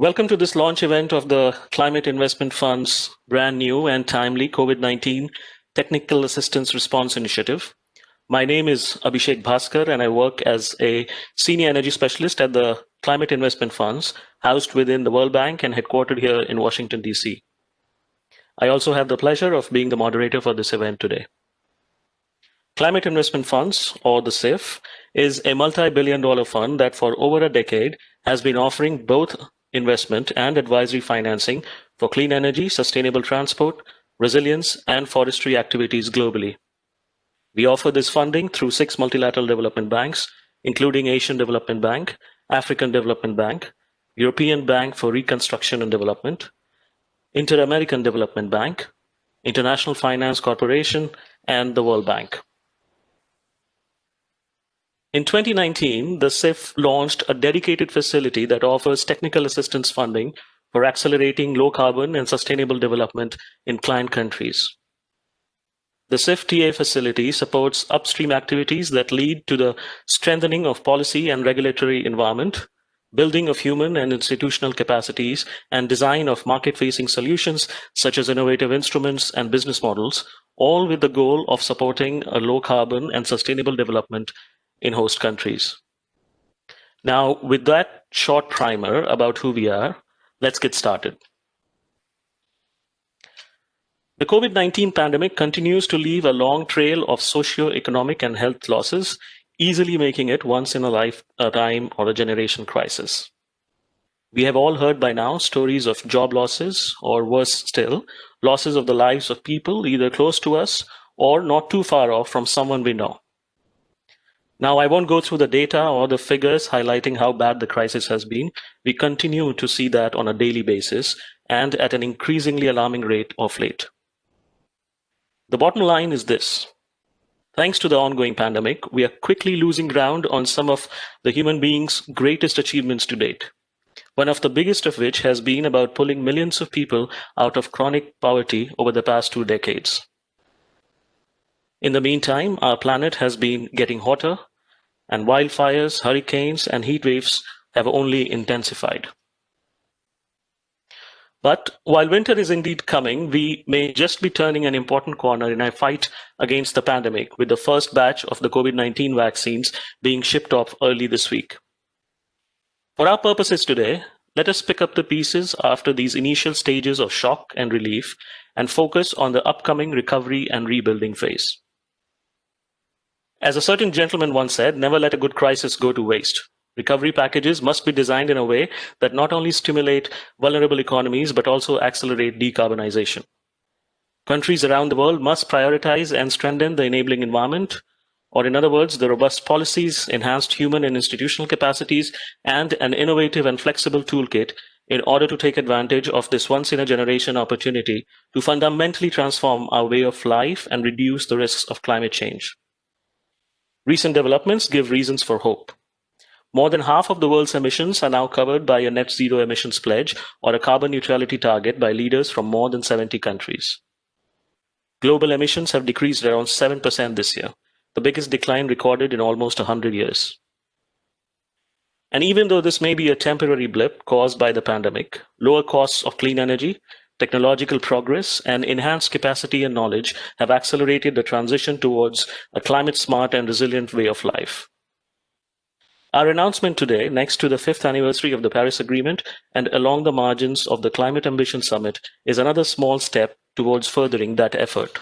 Welcome to this launch event of the Climate Investment Fund's brand new and timely COVID-19 Technical Assistance Response Initiative. My name is Abhishek Bhaskar, and I work as a Senior Energy Specialist at the Climate Investment Funds, housed within the World Bank and headquartered here in Washington, D.C. I also have the pleasure of being the moderator for this event today. Climate Investment Funds, or the CIF, is a multi-billion-dollar fund that for over a decade has been offering both investment and advisory financing for clean energy, sustainable transport, resilience, and forestry activities globally. We offer this funding through 6 multilateral development banks, including Asian Development Bank, African Development Bank, European Bank for Reconstruction and Development, Inter-American Development Bank, International Finance Corporation, and the World Bank. In 2019, the CIF launched a dedicated facility that offers technical assistance funding for accelerating low carbon and sustainable development in client countries. The CIF-TAF facility supports upstream activities that lead to the strengthening of policy and regulatory environment, building of human and institutional capacities, and design of market-facing solutions such as innovative instruments and business models, all with the goal of supporting a low carbon and sustainable development in host countries. Now, with that short primer about who we are, let's get started. The COVID-19 pandemic continues to leave a long trail of socio-economic and health losses, easily making it once in a lifetime or a generation crisis. We have all heard by now stories of job losses, or worse still, losses of the lives of people either close to us or not too far off from someone we know. Now, I won't go through the data or the figures highlighting how bad the crisis has been. We continue to see that on a daily basis and at an increasingly alarming rate of late. The bottom line is this. Thanks to the ongoing pandemic, we are quickly losing ground on some of the human beings' greatest achievements to date. One of the biggest of which has been about pulling millions of people out of chronic poverty over the past 2 decades. In the meantime, our planet has been getting hotter, and wildfires, hurricanes, and heat waves have only intensified. But while winter is indeed coming, we may just be turning an important corner in our fight against the pandemic, with the first batch of the COVID-19 vaccines being shipped off early this week. For our purposes today, let us pick up the pieces after these initial stages of shock and relief and focus on the upcoming recovery and rebuilding phase. As a certain gentleman once said, never let a good crisis go to waste. Recovery packages must be designed in a way that not only stimulate vulnerable economies, but also accelerate decarbonization. Countries around the world must prioritize and strengthen the enabling environment, or in other words, the robust policies, enhanced human and institutional capacities, and an innovative and flexible toolkit in order to take advantage of this once-in-a-generation opportunity to fundamentally transform our way of life and reduce the risks of climate change. Recent developments give reasons for hope. More than half of the world's emissions are now covered by a net zero emissions pledge or a carbon neutrality target by leaders from more than 70 countries. Global emissions have decreased around 7% this year, the biggest decline recorded in almost 100 years. And even though this may be a temporary blip caused by the pandemic, lower costs of clean energy, technological progress, and enhanced capacity and knowledge have accelerated the transition towards a climate-smart and resilient way of life. Our announcement today, next to the 5th anniversary of the Paris Agreement and along the margins of the Climate Ambition Summit, is another small step towards furthering that effort.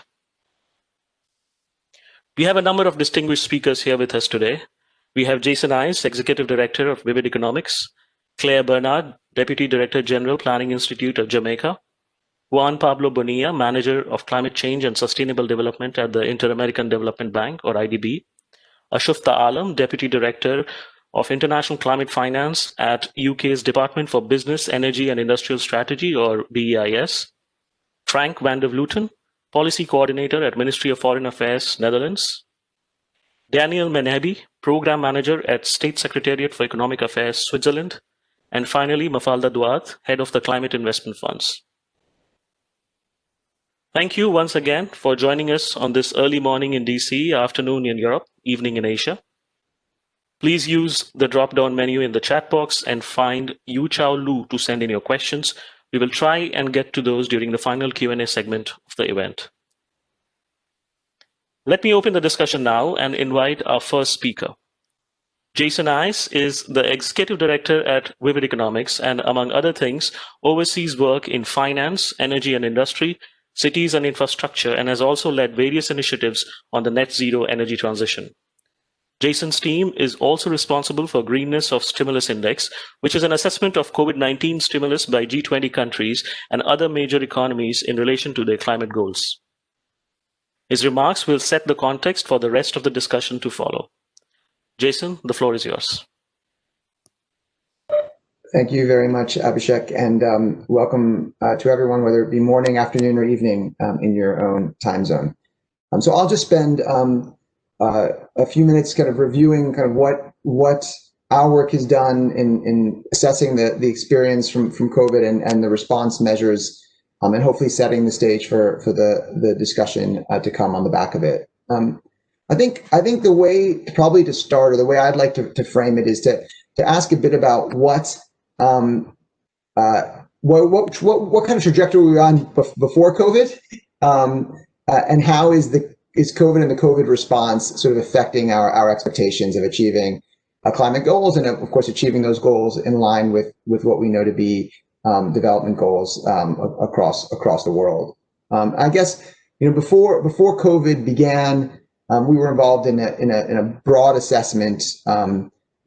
We have a number of distinguished speakers here with us today. We have Jason Ives, Executive Director of Vivid Economics, Claire Bernard, Deputy Director General, Planning Institute of Jamaica, Juan Pablo Bonilla, Manager of Climate Change and Sustainable Development at the Inter-American Development Bank, or IDB, Ashufta Alam, Deputy Director of International Climate Finance at UK's Department for Business, Energy and Industrial Strategy, or BEIS, Frank van der Vleuten, Policy Coordinator at Ministry of Foreign Affairs, Netherlands, Daniel Menebi, Program Manager at State Secretariat for Economic Affairs, Switzerland, and finally, Mafalda Duarte, Head of the Climate Investment Funds. Thank you once again for joining us on this early morning in DC, afternoon in Europe, evening in Asia. Please use the drop-down menu in the chat box and find Yu Chao Lu to send in your questions. We will try and get to those during the final Q&A segment of the event. Let me open the discussion now and invite our first speaker. Jason Ice is the Executive Director at Vivid Economics and, among other things, oversees work in finance, energy and industry, cities and infrastructure, and has also led various initiatives on the net zero energy transition. Jason's team is also responsible for Greenness of Stimulus Index, which is an assessment of COVID-19 stimulus by G20 countries and other major economies in relation to their climate goals. His remarks will set the context for the rest of the discussion to follow. Jason, the floor is yours. Thank you very much, Abhishek, and welcome to everyone, whether it be morning, afternoon, or evening in your own time zone. So I'll just spend a few minutes kind of reviewing kind of what our work has done in assessing the experience from COVID and the response measures, and hopefully setting the stage for the discussion to come on the back of it. I think the way probably to start, or the way I'd like to frame it, is to ask a bit about what kind of trajectory we were on before COVID, and how is COVID and the COVID response sort of affecting our expectations of achieving climate goals, and of course achieving those goals in line with what we know to be development goals across the world. I guess before COVID began, we were involved in a broad assessment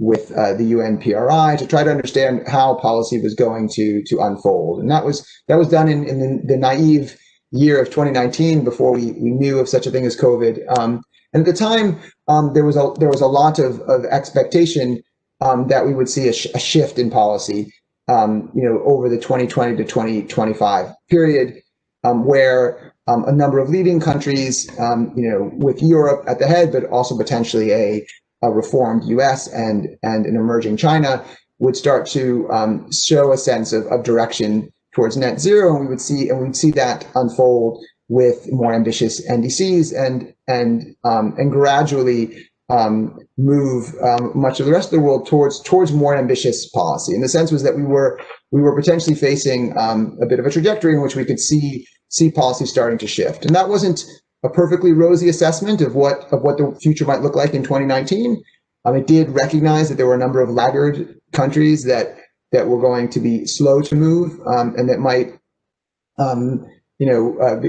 with the UNPRI to try to understand how policy was going to unfold, and that was done in the naive year of 2019, before we knew of such a thing as COVID. And at the time, there was a lot of expectation that we would see a shift in policy, over the 2020 to 2025 period, where a number of leading countries, with Europe at the head, but also potentially a reformed US and an emerging China, would start to show a sense of direction towards net zero, and we'd see that unfold with more ambitious NDCs and gradually move much of the rest of the world towards more ambitious policy. And the sense was that we were potentially facing a bit of a trajectory in which we could see policy starting to shift. And that wasn't a perfectly rosy assessment of what the future might look like in 2019. It did recognize that there were a number of laggard countries that were going to be slow to move, and that might,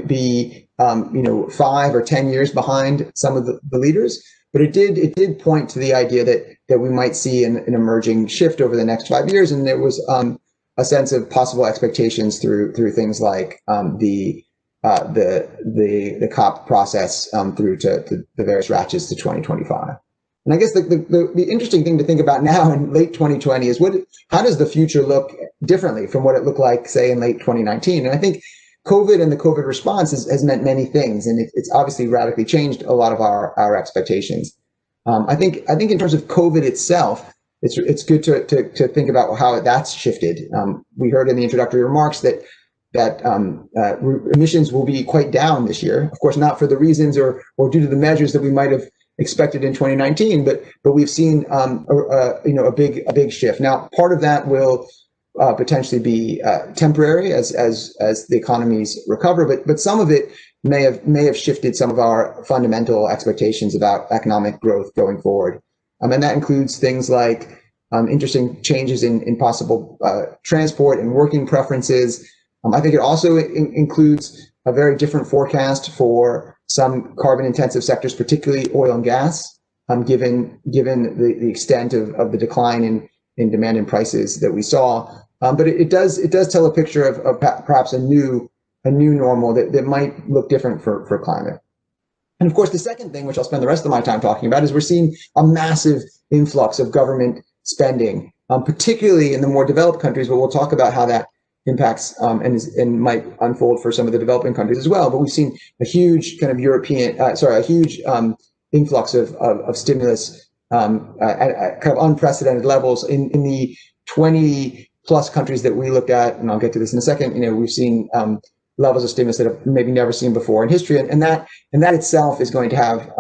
be 5 or 10 years behind some of the leaders. But it did point to the idea that we might see an emerging shift over the next 5 years, and there was a sense of possible expectations through things like the COP process through to the various ratchets to 2025. And I guess the interesting thing to think about now in late 2020 is how does the future look differently from what it looked like, say, in late 2019? And I think COVID and the COVID response has meant many things, and it's obviously radically changed a lot of our expectations. I think in terms of COVID itself, it's good to think about how that's shifted. We heard in the introductory remarks that emissions will be quite down this year. Of course, not for the reasons or due to the measures that we might have expected in 2019, but we've seen a big shift. Now, part of that will potentially be temporary as the economies recover, but some of it may have shifted some of our fundamental expectations about economic growth going forward. And that includes things like interesting changes in possible transport and working preferences. I think it also includes a very different forecast for some carbon-intensive sectors, particularly oil and gas, given the extent of the decline in demand and prices that we saw. But it does tell a picture of perhaps a new normal that might look different for climate. And of course, the second thing, which I'll spend the rest of my time talking about, is we're seeing a massive influx of government spending, particularly in the more developed countries, but we'll talk about how that impacts and might unfold for some of the developing countries as well. But we've seen a huge kind of influx of stimulus at kind of unprecedented levels in the 20 plus countries that we looked at, and I'll get to this in a second. We've seen levels of stimulus that have maybe never seen before in history, and that itself is going to have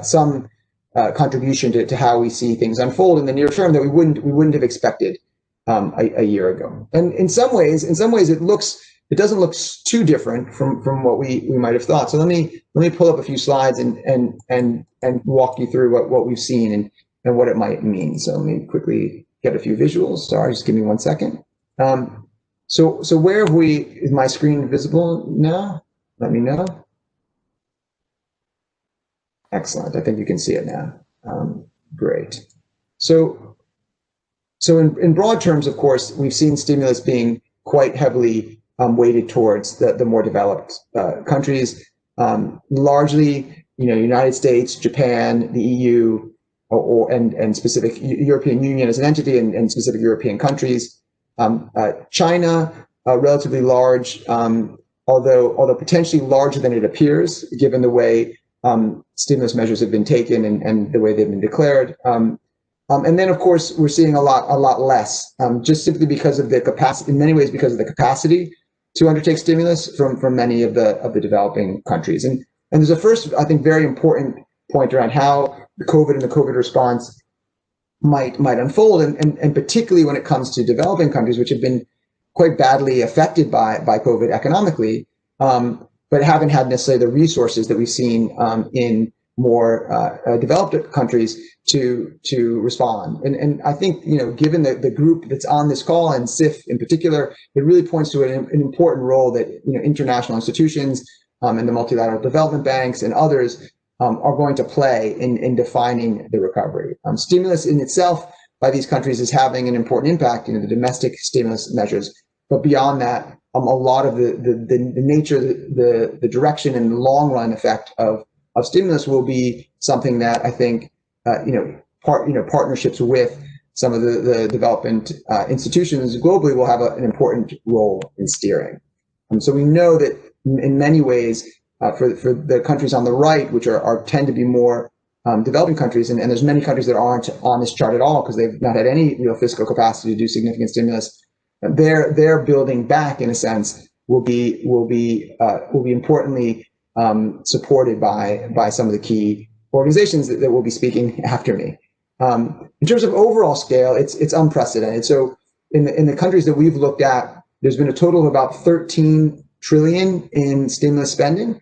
some contribution to how we see things unfold in the near term that we wouldn't have expected a year ago. And in some ways, it doesn't look too different from what we might have thought. So let me pull up a few slides and walk you through what we've seen and what it might mean. So let me quickly get a few visuals. Sorry, just give me 1 second. So where have we? Is my screen visible now? Let me know. Excellent. I think you can see it now. Great. So in broad terms, of course, we've seen stimulus being quite heavily weighted towards the more developed countries, largely, United States, Japan, the EU, and specific European Union as an entity, and specific European countries. China, relatively large, although potentially larger than it appears, given the way stimulus measures have been taken and the way they've been declared. And then, of course, we're seeing a lot less, just simply because of the capacity, in many ways, because of the capacity to undertake stimulus from many of the developing countries. And there's a first, I think, very important point around how the COVID and the COVID response might unfold, and particularly when it comes to developing countries, which have been quite badly affected by COVID economically, but haven't had necessarily the resources that we've seen in more developed countries to respond. And I think, given the group that's on this call, and CIF in particular, it really points to an important role that international institutions and the multilateral development banks and others are going to play in defining the recovery. Stimulus in itself by these countries is having an important impact, the domestic stimulus measures, but beyond that, a lot of the nature, the direction and the long run effect of stimulus will be something that I think, partnerships with some of the development institutions globally will have an important role in steering. So we know that in many ways, for the countries on the right, which tend to be more developing countries, and there's many countries that aren't on this chart at all because they've not had any real fiscal capacity to do significant stimulus. Their building back, in a sense, will be importantly supported by some of the key organizations that will be speaking after me. In terms of overall scale, it's unprecedented. So in the countries that we've looked at, there's been a total of about 13 trillion in stimulus spending,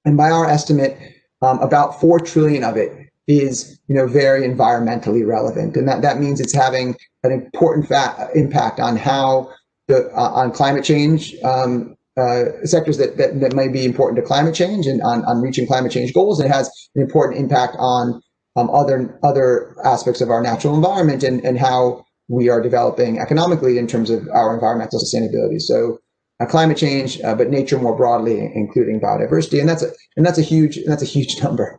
and by our estimate, about 4 trillion of it is very environmentally relevant, and that means it's having an important impact on how on climate change sectors that may be important to climate change and on reaching climate change goals. And it has an important impact on other aspects of our natural environment and how we are developing economically in terms of our environmental sustainability. So climate change, but nature more broadly, including biodiversity, and that's a huge number.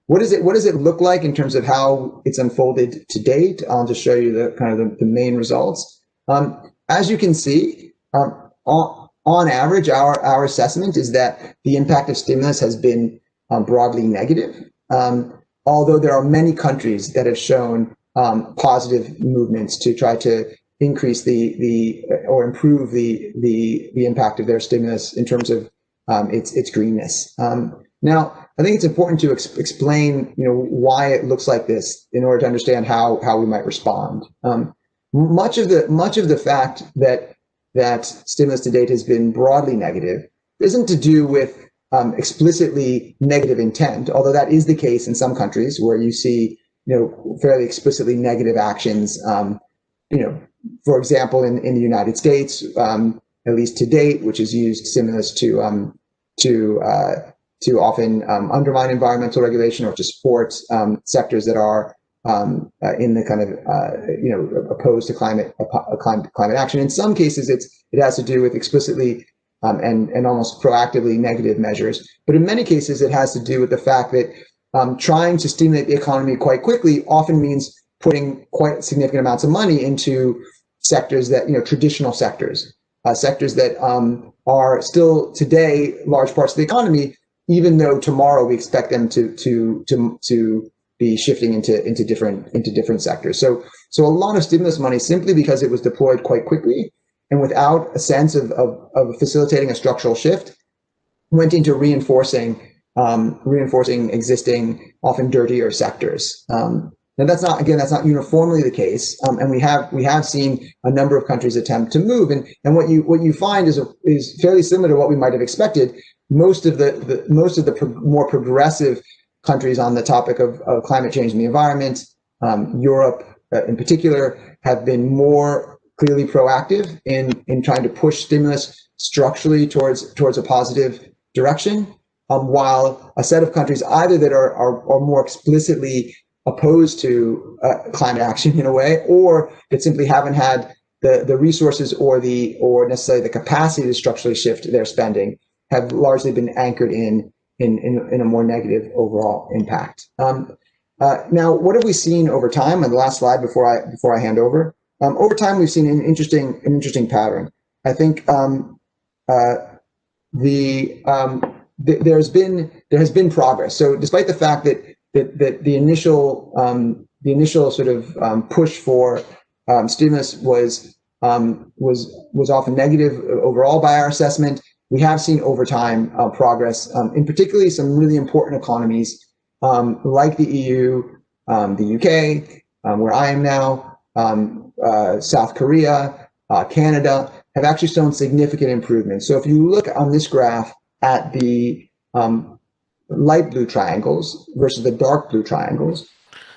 What does it look like in terms of how it's unfolded to date? I'll just show you the main results. As you can see, on average, our assessment is that the impact of stimulus has been broadly negative, although there are many countries that have shown positive movements to try to increase or improve the impact of their stimulus in terms of its greenness. Now, I think it's important to explain, why it looks like this in order to understand how we might respond. Much of the fact that stimulus to date has been broadly negative isn't to do with explicitly negative intent, although that is the case in some countries where you see, fairly explicitly negative actions. For example, in the United States, at least to date, which has used stimulus to often undermine environmental regulation or to support sectors that are in the kind of opposed to climate action. In some cases, it has to do with explicitly and almost proactively negative measures, but in many cases, it has to do with the fact that trying to stimulate the economy quite quickly often means putting quite significant amounts of money into sectors that traditional sectors that are still today large parts of the economy, even though tomorrow we expect them to be shifting into different sectors. So a lot of stimulus money, simply because it was deployed quite quickly and without a sense of facilitating a structural shift, went into reinforcing reinforcing existing, often dirtier sectors. Now that's not uniformly the case, and we have seen a number of countries attempt to move, and what you find is fairly similar to what we might have expected. Most of the more progressive countries on the topic of climate change and the environment, Europe in particular, have been more clearly proactive in trying to push stimulus structurally towards a positive direction, while a set of countries either that are more explicitly opposed to climate action in a way, or that simply haven't had the resources or necessarily the capacity to structurally shift their spending, have largely been anchored in a more negative overall impact. Now, what have we seen over time? On the last slide before I hand over, over time we've seen an interesting pattern. I think there has been progress. So despite the fact that the initial sort of push for stimulus was often negative overall by our assessment, we have seen over time progress in particularly some really important economies like the EU, the UK, where I am now, South Korea, Canada, have actually shown significant improvement. So if you look on this graph at the light blue triangles versus the dark blue triangles.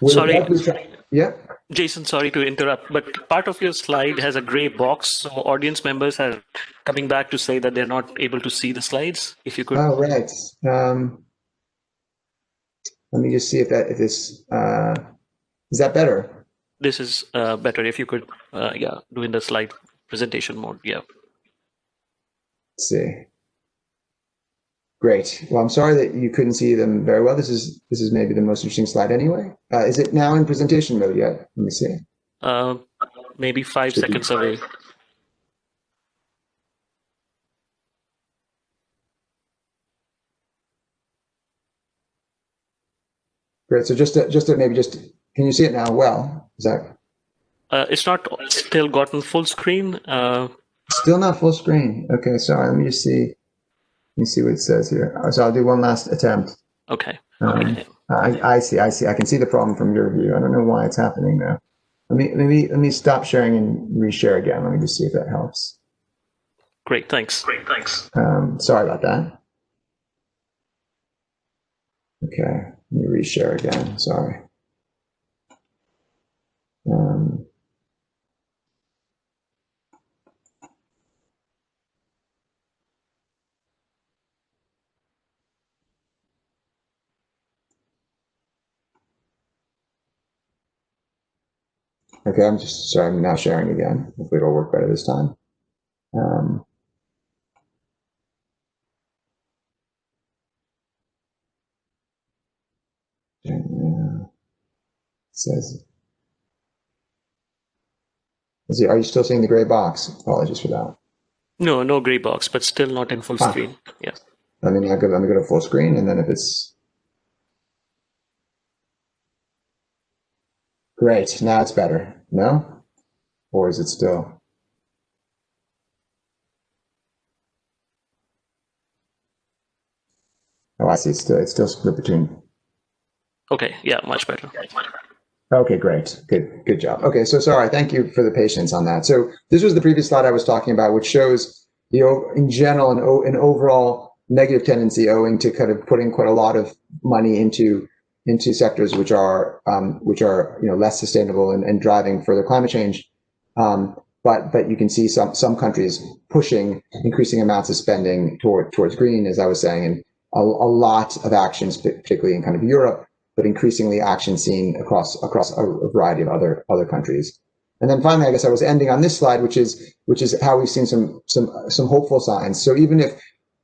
Sorry, yeah. Jason, sorry to interrupt, but part of your slide has a gray box, so audience members are coming back to say that they're not able to see the slides. If you could. Oh, right. Let me just see if this is that better. This is better. If you could, do in the slide presentation mode. Yeah. Let's see. Great. Well, I'm sorry that you couldn't see them very well. This is maybe the most interesting slide anyway. Is it now in presentation mode yet? Let me see. Maybe 5 seconds away. Great. So just can you see it now? Well, is that? It's not still gotten full screen. Still not full screen. Okay. Sorry. Let me just see. Let me see what it says here. So I'll do one last attempt. Okay. I see. I can see the problem from your view. I don't know why it's happening now. Let me stop sharing and reshare again. Let me just see if that helps. Great. Thanks. Sorry about that. Okay. Let me reshare again. Sorry. Okay, I'm now sharing again. Hopefully it'll work better this time. Says, are you still seeing the gray box? Apologies for that. No gray box, but still not in full screen. Yeah. Let me go to full screen, and then if it's great, now it's better. No, or is it still? Oh, I see. It's still split between. Okay. Yeah, much better. Okay, great. Good job. Okay, so sorry. Thank you for the patience on that. So this was the previous slide I was talking about, which shows in general an overall negative tendency owing to kind of putting quite a lot of money into sectors which are less sustainable and driving further climate change. But you can see some countries pushing increasing amounts of spending towards green, as I was saying, and a lot of actions, particularly in kind of Europe, but increasingly action seen across a variety of other countries. And then finally, I guess I was ending on this slide, which is how we've seen some hopeful signs. So even if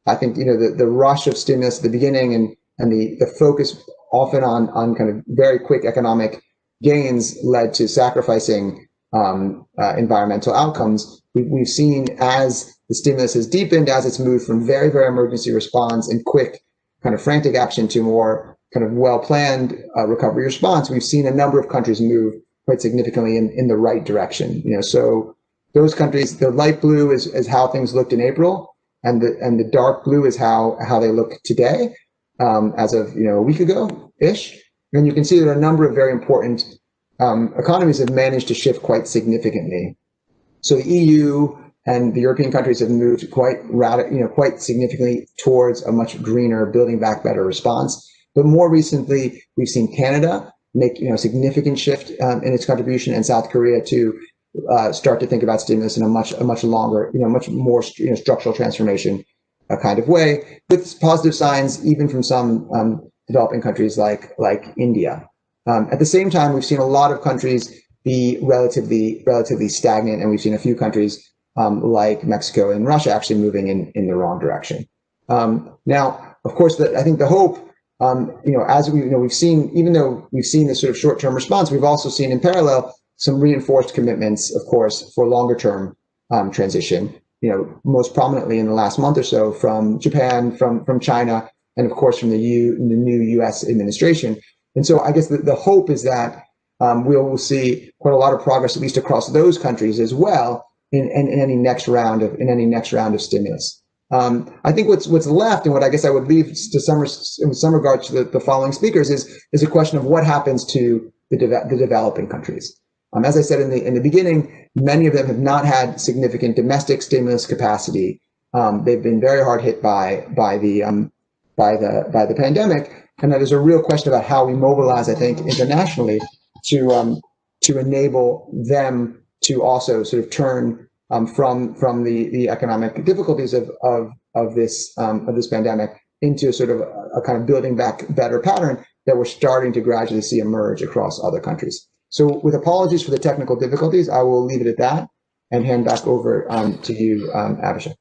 I think the rush of stimulus at the beginning and the focus often on kind of very quick economic gains led to sacrificing environmental outcomes, we've seen as the stimulus has deepened, as it's moved from very, very emergency response and quick kind of frantic action to more kind of well-planned recovery response, we've seen a number of countries move quite significantly in the right direction. So those countries, the light blue is how things looked in April, and the dark blue is how they look today. as of a week ago-ish. And you can see that a number of very important economies have managed to shift quite significantly. So the EU and the European countries have moved quite significantly towards a much greener, building back better response. But more recently, we've seen Canada make a significant shift in its contribution, and South Korea to start to think about stimulus in a much longer, much more structural transformation kind of way, with positive signs even from some developing countries like India. At the same time, we've seen a lot of countries be relatively stagnant, and we've seen a few countries like Mexico and Russia actually moving in the wrong direction. Now, of course, I think the hope, as we've seen, even though we've seen this sort of short-term response, we've also seen in parallel some reinforced commitments, of course, for longer-term transition. Most prominently in the last month or so from Japan, from China, and of course from the new U.S. administration. And so I guess the hope is that we will see quite a lot of progress, at least across those countries as well, in any next round of stimulus. I think what's left, and what I guess I would leave to in some regards to the following speakers, is a question of what happens to the developing countries. As I said in the beginning, many of them have not had significant domestic stimulus capacity. They've been very hard hit by the pandemic, and there's a real question about how we mobilize, I think, internationally to enable them to also sort of turn from the economic difficulties of this pandemic into sort of a kind of building back better pattern that we're starting to gradually see emerge across other countries. So with apologies for the technical difficulties, I will leave it at that and hand back over to you, Abhishek.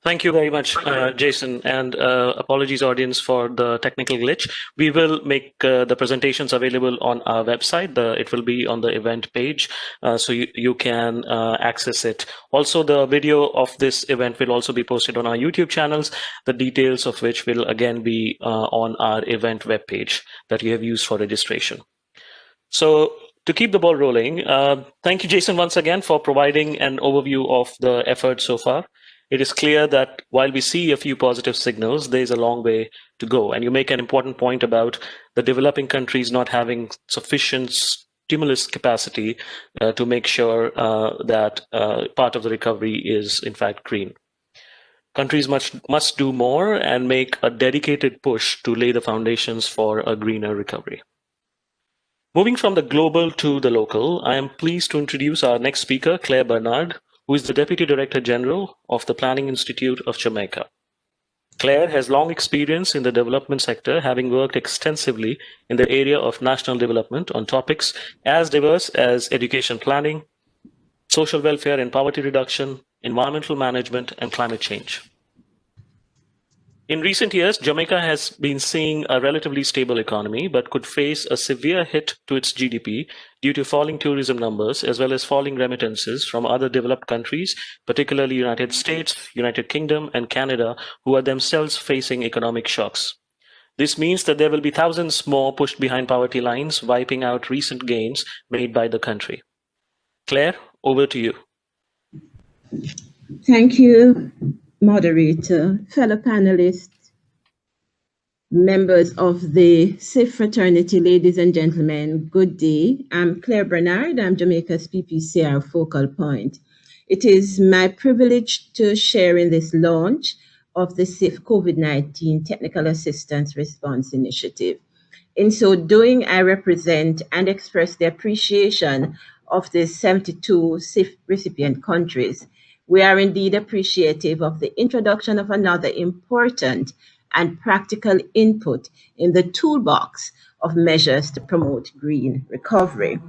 Thank you very much, Jason, and apologies, audience, for the technical glitch. We will make the presentations available on our website. It will be on the event page, so you can access it. Also, the video of this event will also be posted on our YouTube channels, the details of which will again be on our event webpage that you have used for registration. So to keep the ball rolling, thank you, Jason, once again for providing an overview of the effort so far. It is clear that while we see a few positive signals, there is a long way to go. And you make an important point about the developing countries not having sufficient stimulus capacity to make sure that part of the recovery is, in fact, green. Countries must do more and make a dedicated push to lay the foundations for a greener recovery. Moving from the global to the local, I am pleased to introduce our next speaker, Claire Bernard, who is the Deputy Director General of the Planning Institute of Jamaica. Claire has long experience in the development sector, having worked extensively in the area of national development on topics as diverse as education planning, social welfare and poverty reduction, environmental management, and climate change. In recent years, Jamaica has been seeing a relatively stable economy, but could face a severe hit to its GDP due to falling tourism numbers, as well as falling remittances from other developed countries, particularly United States, United Kingdom, and Canada, who are themselves facing economic shocks. This means that there will be thousands more pushed behind poverty lines, wiping out recent gains made by the country. Claire, over to you. Thank you, moderator, fellow panelists, members of the CIF fraternity, ladies and gentlemen, good day. I'm Claire Bernard. I'm Jamaica's PPCR focal point. It is my privilege to share in this launch of the CIF COVID-19 Technical Assistance Response Initiative. In so doing, I represent and express the appreciation of the 72 CIF recipient countries. We are indeed appreciative of the introduction of another important and practical input in the toolbox of measures to promote green recovery.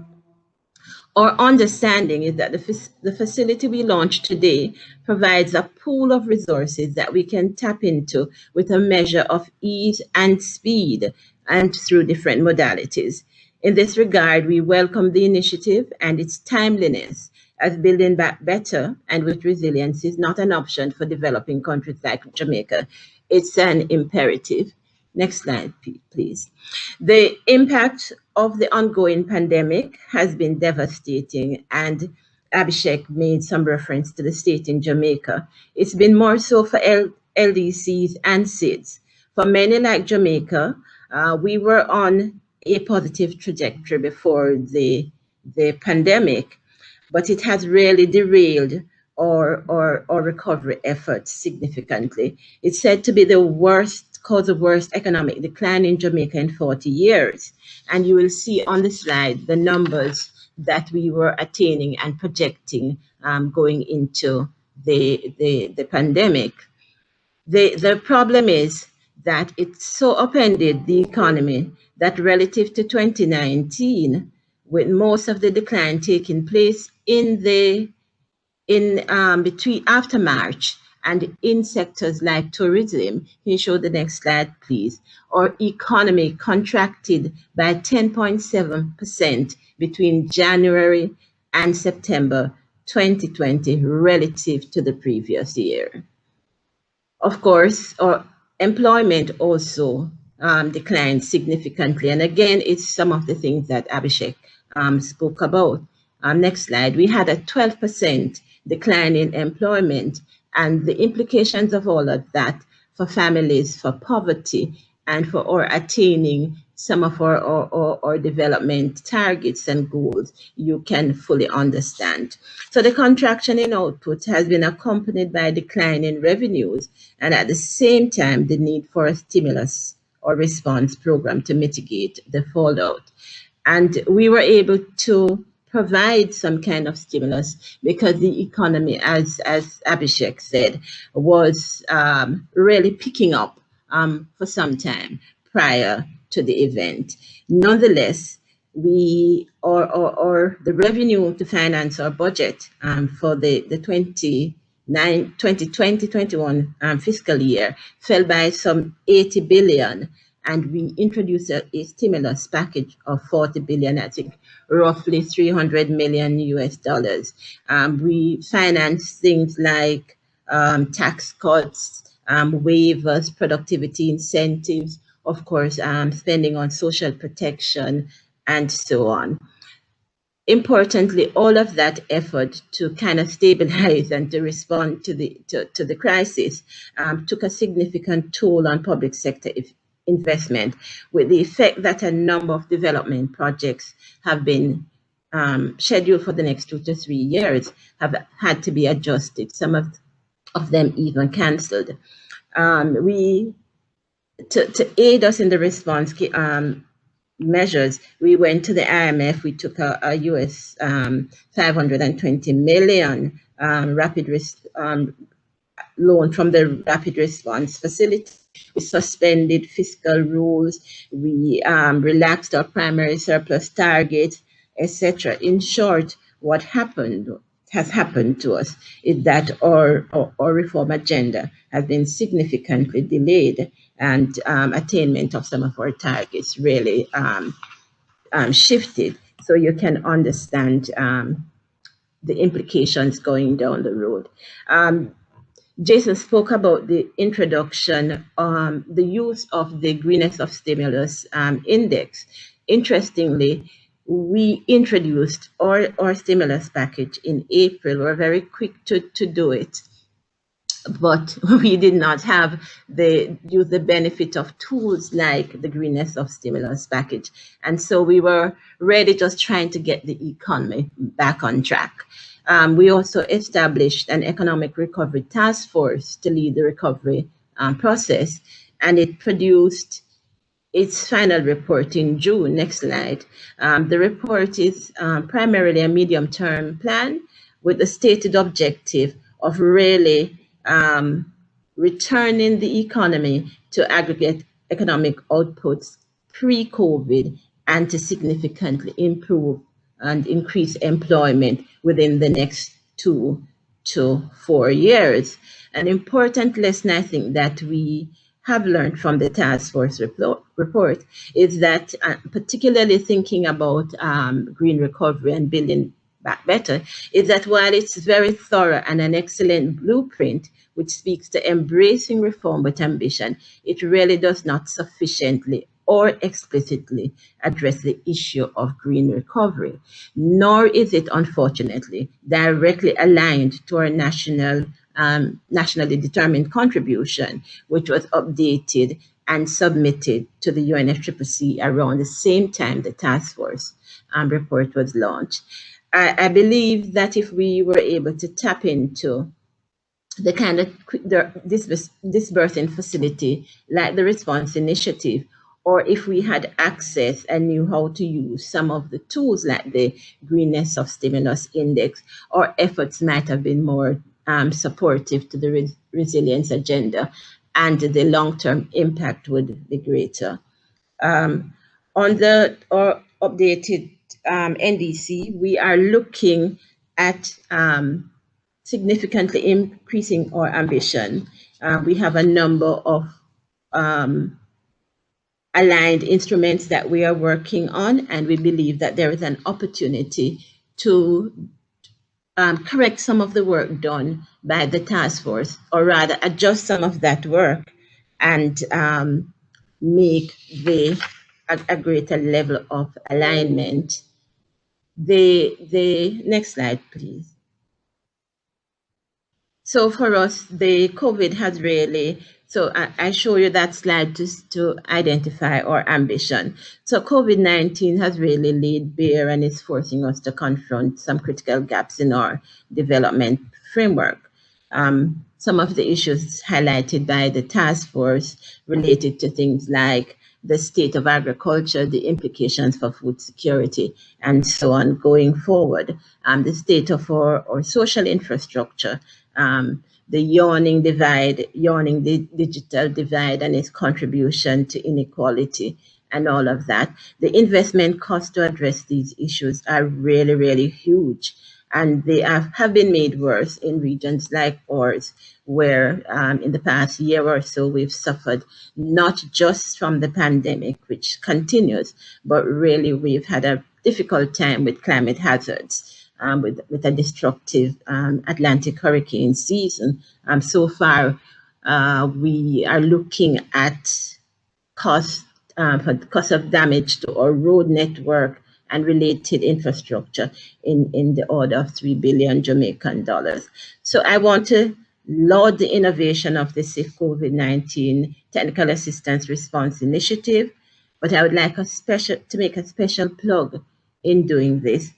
Our understanding is that the facility we launched today provides a pool of resources that we can tap into with a measure of ease and speed and through different modalities. In this regard, we welcome the initiative and its timeliness, as building back better and with resilience is not an option for developing countries like Jamaica. It's an imperative. Next slide, please. The impact of the ongoing pandemic has been devastating, and Abhishek made some reference to the state in Jamaica. It's been more so for LDCs and SIDS. For many like Jamaica, we were on a positive trajectory before the pandemic, but it has really derailed our recovery efforts significantly. It's said to be the cause of worst economic decline in Jamaica in 40 years. And you will see on the slide the numbers that we were attaining and projecting going into the pandemic. The problem is that it so upended the economy that relative to 2019, with most of the decline taking place between after March and in sectors like tourism. Can you show the next slide, please? Our economy contracted by 10.7% between January and September 2020 relative to the previous year. Of course, our employment also declined significantly. And again, it's some of the things that Abhishek spoke about. Next slide. We had a 12% decline in employment, and the implications of all of that for families, for poverty, and for our attaining some of our development targets and goals, you can fully understand. So the contraction in output has been accompanied by a decline in revenues, and at the same time, the need for a stimulus or response program to mitigate the fallout. And we were able to provide some kind of stimulus because the economy, as Abhishek said, was really picking up for some time prior to the event. Nonetheless, the revenue to finance our budget for the 2020-21 fiscal year fell by some 80 billion, and we introduced a stimulus package of 40 billion, I think roughly $300 million US. We financed things like tax cuts, waivers, productivity incentives, of course, spending on social protection, and so on. Importantly, all of that effort to kind of stabilize and to respond to the crisis took a significant toll on public sector investment, with the effect that a number of development projects have been scheduled for the next 2 to 3 years have had to be adjusted. Some of them even cancelled. To aid us in the response measures, we went to the IMF. We took a US 520 million rapid loan from the Rapid Response Facility. We suspended fiscal rules. We relaxed our primary surplus target, etc. In short, what has happened to us is that our reform agenda has been significantly delayed, and attainment of some of our targets really shifted. So you can understand the implications going down the road. Jason spoke about the introduction, the use of the Greenness of Stimulus Index. Interestingly, we introduced our stimulus package in April. We're very quick to do it, but we did not use the benefit of tools like the Greenness of Stimulus package. And so we were really just trying to get the economy back on track. We also established an economic recovery task force to lead the recovery process, and it produced its final report in June. Next slide. The report is primarily a medium-term plan with the stated objective of really returning the economy to aggregate economic outputs pre-COVID, and to significantly improve and increase employment within the next 2 to 4 years. An important lesson, I think, that we have learned from the task force report is that, particularly thinking about green recovery and building back better, is that while it's very thorough and an excellent blueprint which speaks to embracing reform with ambition, it really does not sufficiently or explicitly address the issue of green recovery, nor is it, unfortunately, directly aligned to our nationally determined contribution, which was updated and submitted to the UNFCCC around the same time the task force report was launched. I believe that if we were able to tap into the kind of disbursing facility like the response initiative, or if we had access and knew how to use some of the tools like the greenness of stimulus index, our efforts might have been more supportive to the resilience agenda, and the long-term impact would be greater. On the updated NDC, we are looking at significantly increasing our ambition. We have a number of aligned instruments that we are working on, and we believe that there is an opportunity to correct some of the work done by the task force, or rather adjust some of that work and make a greater level of alignment. The next slide, please. So for us, the COVID has really, so I show you that slide to identify our ambition. So COVID-19 has really laid bare and is forcing us to confront some critical gaps in our development framework. Some of the issues highlighted by the task force related to things like the state of agriculture, the implications for food security, and so on going forward. The state of our social infrastructure, the yawning digital divide and its contribution to inequality and all of that. The investment costs to address these issues are really, really huge. And they have been made worse in regions like ours, where in the past year or so, we've suffered not just from the pandemic, which continues, but really we've had a difficult time with climate hazards. With a destructive Atlantic hurricane season. So far, we are looking at cost of damage to our road network and related infrastructure in the order of 3 billion Jamaican dollars. So I want to laud the innovation of the CIF COVID-19 Technical Assistance Response Initiative, but I would like to make a special plug in doing this.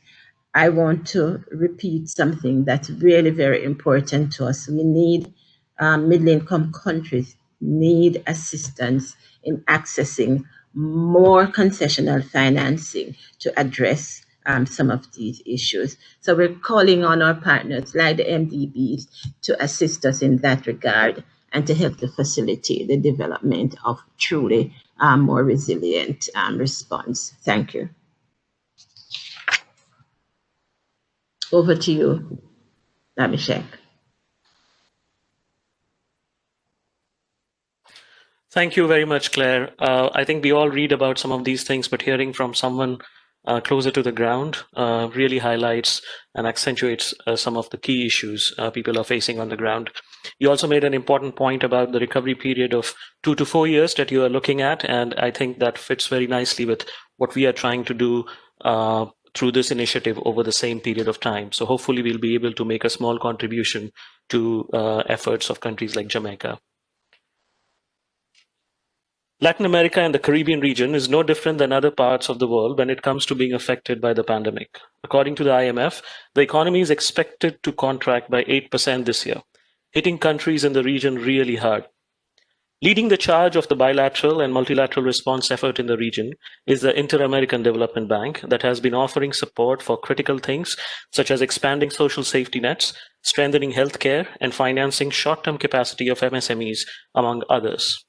I want to repeat something that's really very important to us. We need, middle-income countries need assistance in accessing more concessional financing to address some of these issues. So we're calling on our partners like the MDBs to assist us in that regard and to help to facilitate the development of truly more resilient response. Thank you. Over to you, Abhishek. Thank you very much, Claire. I think we all read about some of these things, but hearing from someone closer to the ground really highlights and accentuates some of the key issues people are facing on the ground. You also made an important point about the recovery period of 2 to 4 years that you are looking at, and I think that fits very nicely with what we are trying to do through this initiative over the same period of time. So hopefully we'll be able to make a small contribution to efforts of countries like Jamaica. Latin America and the Caribbean region is no different than other parts of the world when it comes to being affected by the pandemic. According to the IMF, the economy is expected to contract by 8% this year, hitting countries in the region really hard. Leading the charge of the bilateral and multilateral response effort in the region is the Inter-American Development Bank that has been offering support for critical things such as expanding social safety nets, strengthening healthcare, and financing short-term capacity of MSMEs, among others.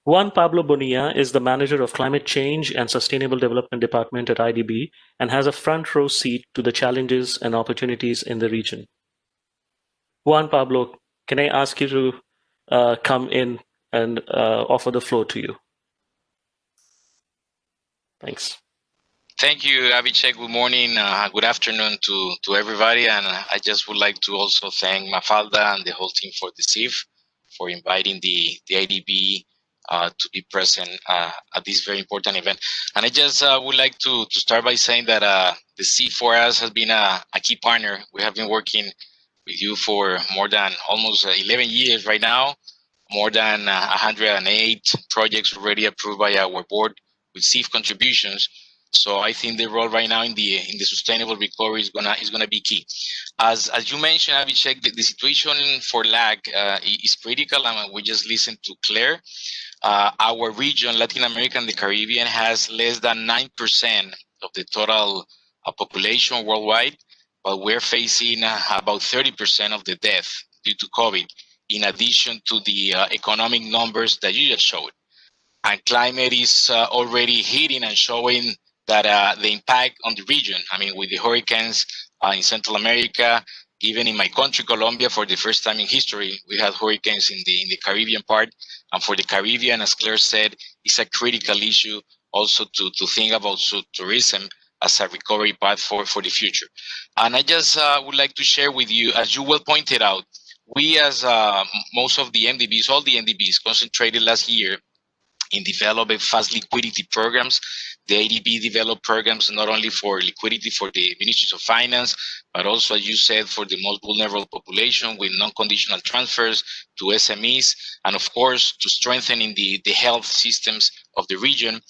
Juan Pablo Bonilla is the manager of Climate Change and Sustainable Development Department at IDB and has a front row seat to the challenges and opportunities in the region. Juan Pablo, can I ask you to come in and offer the floor to you? Thanks. Thank you, Abhishek. Good morning, good afternoon to everybody. And I just would like to also thank Mafalda and the whole team for the CIF for inviting the IDB to be present at this very important event. And I just would like to start by saying that the CIF for us has been a key partner. We have been working with you for more than almost 11 years right now, more than 108 projects already approved by our board with CIF contributions. So I think the role right now in the sustainable recovery is gonna be key. As you mentioned, Abhishek, the situation for lag is critical, and we just listened to Claire. Our region, Latin America and the Caribbean, has less than 9% of the total population worldwide, but we're facing about 30% of the death due to COVID, in addition to the economic numbers that you just showed. And climate is already hitting and showing that the impact on the region. I mean, with the hurricanes in Central America, even in my country, Colombia, for the first time in history, we had hurricanes in the Caribbean part. And for the Caribbean, as Claire said, it's a critical issue also to think about tourism as a recovery path for the future. And I just would like to share with you, as you well pointed out, we as most of the MDBs, all the MDBs concentrated last year in developing fast liquidity programs. The ADB developed programs not only for liquidity for the ministries of finance, but also, as you said, for the most vulnerable population with non-conditional transfers to SMEs, and of course, to strengthening the health systems of the region.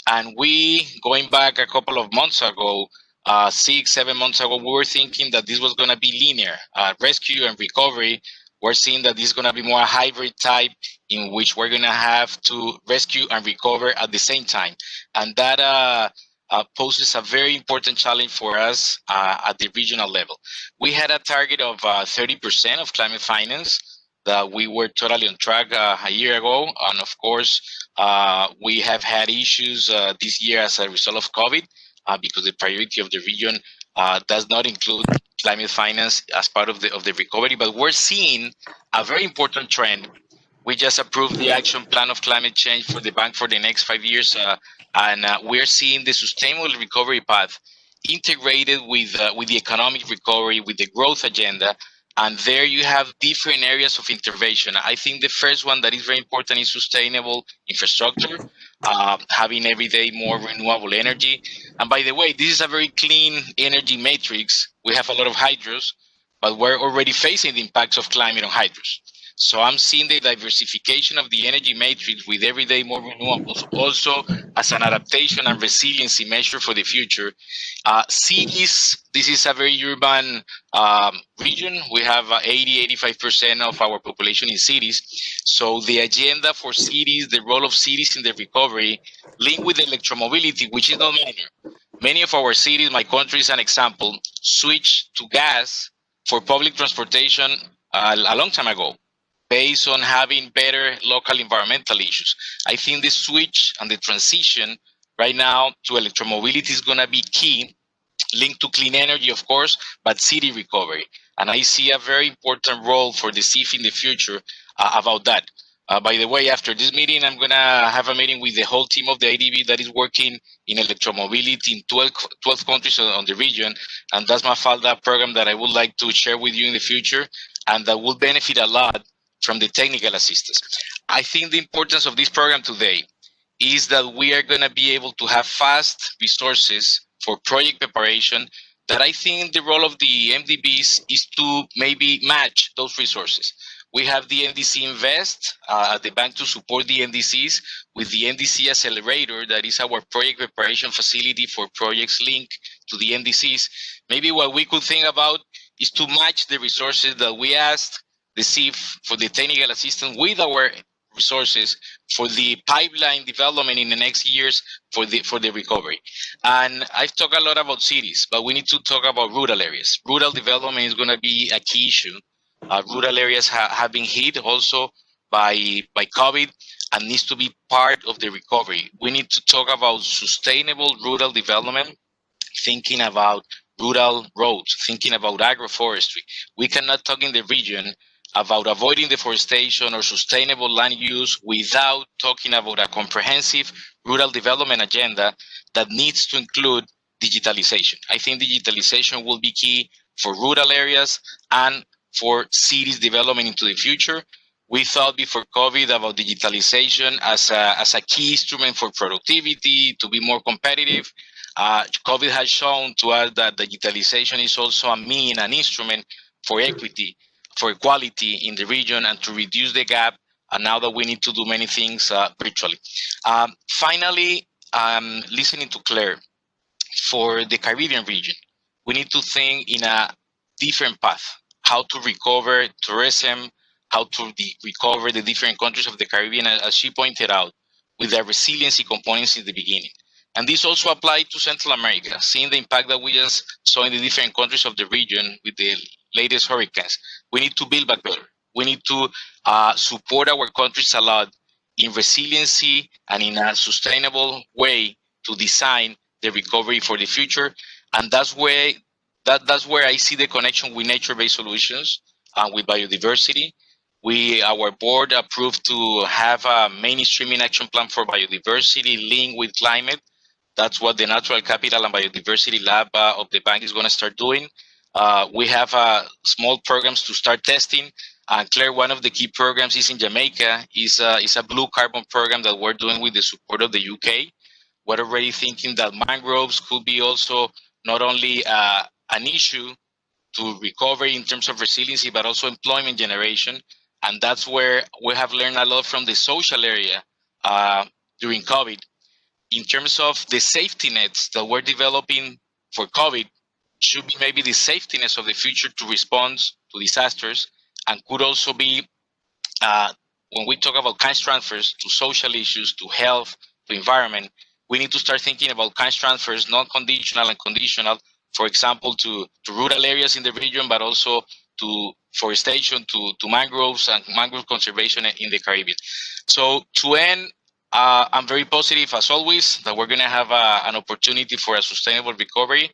And we, going back a couple of months ago, 6-7 months ago, we were thinking that this was going to be linear, rescue and recovery. We're seeing that this is going to be more a hybrid type in which we're going to have to rescue and recover at the same time. And that poses a very important challenge for us at the regional level. We had a target of 30% of climate finance that we were totally on track a year ago. And of course, we have had issues this year as a result of COVID because the priority of the region does not include climate finance as part of the recovery, but we're seeing a very important trend. We just approved the action plan of climate change for the bank for the next 5 years, and we're seeing the sustainable recovery path integrated with the economic recovery, with the growth agenda. And there you have different areas of intervention. I think the first one that is very important is sustainable infrastructure, having every day more renewable energy. And by the way, this is a very clean energy matrix. We have a lot of hydros, but we're already facing the impacts of climate on hydros. So I'm seeing the diversification of the energy matrix with every day more renewables also as an adaptation and resiliency measure for the future. Cities, this is a very urban region. We have 80-85% of our population in cities. So the agenda for cities, the role of cities in the recovery, linked with electromobility, which is not minor. Many of our cities, my country is an example, switched to gas for public transportation a long time ago, based on having better local environmental issues. I think the switch and the transition right now to electromobility is going to be key, linked to clean energy, of course, but city recovery. And I see a very important role for the CIF in the future about that. By the way, after this meeting, I'm going to have a meeting with the whole team of the ADB that is working in electromobility in 12 countries on the region. And that's my FALDA program that I would like to share with you in the future, and that will benefit a lot from the technical assistance. I think the importance of this program today is that we are going to be able to have fast resources for project preparation, that I think the role of the MDBs is to maybe match those resources. We have the NDC Invest at the bank to support the NDCs with the NDC Accelerator, that is our project preparation facility for projects linked to the NDCs. Maybe what we could think about is to match the resources that we asked the CIF for the technical assistance with our resources for the pipeline development in the next years for the recovery. And I've talked a lot about cities, but we need to talk about rural areas. Rural development is going to be a key issue. Rural areas have been hit also by COVID and needs to be part of the recovery. We need to talk about sustainable rural development, thinking about rural roads, thinking about agroforestry. We cannot talk in the region about avoiding deforestation or sustainable land use without talking about a comprehensive rural development agenda that needs to include digitalization. I think digitalization will be key for rural areas and for cities development into the future. We thought before COVID about digitalization as a key instrument for productivity, to be more competitive. COVID has shown to us that digitalization is also a mean, an instrument for equity, for equality in the region, and to reduce the gap. And now that we need to do many things virtually. Finally, listening to Claire, for the Caribbean region, we need to think in a different path, how to recover tourism, how to recover the different countries of the Caribbean, as she pointed out, with the resiliency components in the beginning. And this also applies to Central America, seeing the impact that we just saw in the different countries of the region with the latest hurricanes. We need to build back better. We need to support our countries a lot in resiliency and in a sustainable way to design the recovery for the future. And that's where I see the connection with nature-based solutions and with biodiversity. Our board approved to have a mainstreaming action plan for biodiversity linked with climate. That's what the Natural Capital and Biodiversity Lab of the bank is going to start doing. We have small programs to start testing. Claire, one of the key programs is in Jamaica, is a blue carbon program that we're doing with the support of the UK. We're already thinking that mangroves could be also not only an issue to recover in terms of resiliency, but also employment generation. And that's where we have learned a lot from the social area during COVID. In terms of the safety nets that we're developing for COVID, should be maybe the safety nets of the future to respond to disasters, and could also be, when we talk about kind transfers to social issues, to health, to environment, we need to start thinking about kind transfers, non-conditional and conditional, for example, to rural areas in the region, but also to forestation, to mangroves and mangrove conservation in the Caribbean. So to end, I'm very positive, as always, that we're going to have an opportunity for a sustainable recovery,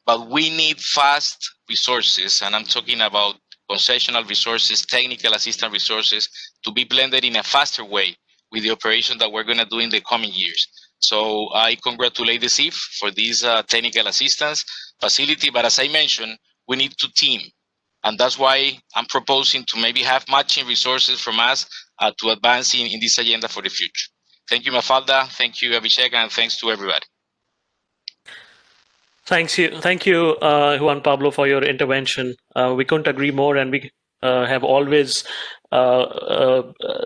but we need fast resources, and I'm talking about concessional resources, technical assistance resources, to be blended in a faster way with the operation that we're going to do in the coming years. So I congratulate the CIF for this technical assistance facility, but as I mentioned, we need to team. And that's why I'm proposing to maybe have matching resources from us to advance in this agenda for the future. Thank you, Mafalda. Thank you, Abhishek, and thanks to everybody. Thank you, Juan Pablo, for your intervention. We couldn't agree more, and we have always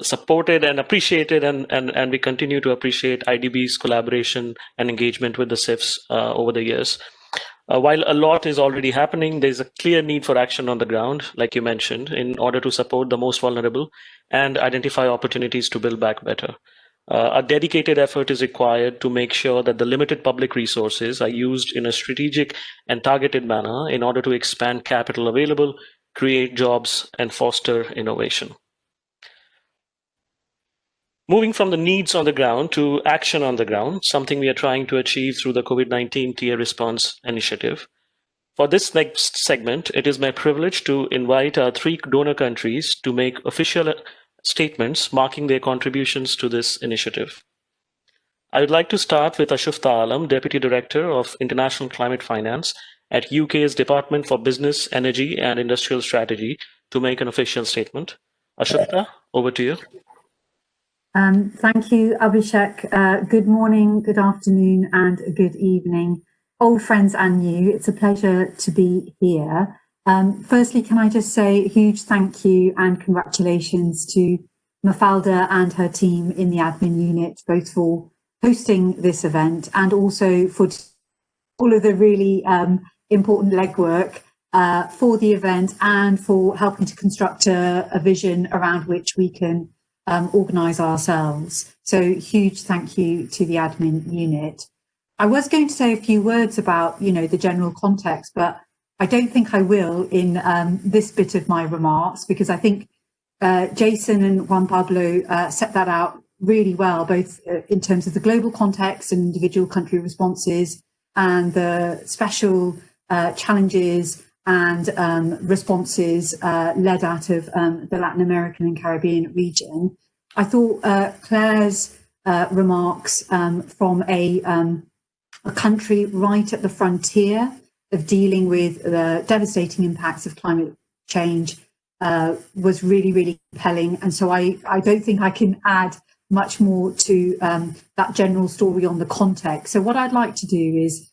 supported and appreciated, and we continue to appreciate IDB's collaboration and engagement with the CIFs over the years. While a lot is already happening, there's a clear need for action on the ground, like you mentioned, in order to support the most vulnerable and identify opportunities to build back better. A dedicated effort is required to make sure that the limited public resources are used in a strategic and targeted manner in order to expand capital available, create jobs, and foster innovation. Moving from the needs on the ground to action on the ground, something we are trying to achieve through the COVID-19 Tier Response Initiative. For this next segment, it is my privilege to invite our 3 donor countries to make official statements marking their contributions to this initiative. I would like to start with Ashufta Alam, Deputy Director of International Climate Finance at UK's Department for Business, Energy and Industrial Strategy, to make an official statement. Ashufta, over to you. Thank you, Abhishek. Good morning, good afternoon, and good evening, old friends and new. It's a pleasure to be here. Firstly, can I just say a huge thank you and congratulations to Mafalda and her team in the admin unit, both for hosting this event and also for all of the really important legwork for the event and for helping to construct a vision around which we can organise ourselves. So huge thank you to the admin unit. I was going to say a few words about, the general context, but I don't think I will in this bit of my remarks, because I think Jason and Juan Pablo set that out really well, both in terms of the global context and individual country responses and the special challenges and responses led out of the Latin American and Caribbean region. I thought Claire's remarks from a country right at the frontier of dealing with the devastating impacts of climate change was really, really compelling. And so I don't think I can add much more to that general story on the context. So what I'd like to do is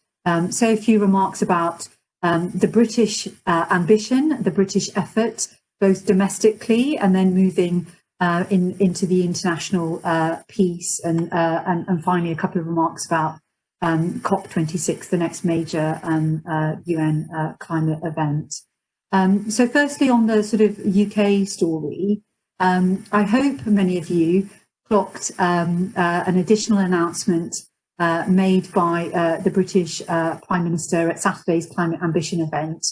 say a few remarks about the British ambition, the British effort, both domestically and then moving into the international piece, and finally a couple of remarks about COP26, the next major UN climate event. So firstly, on the sort of UK story, I hope many of you clocked an additional announcement made by the British Prime Minister at Saturday's Climate Ambition event,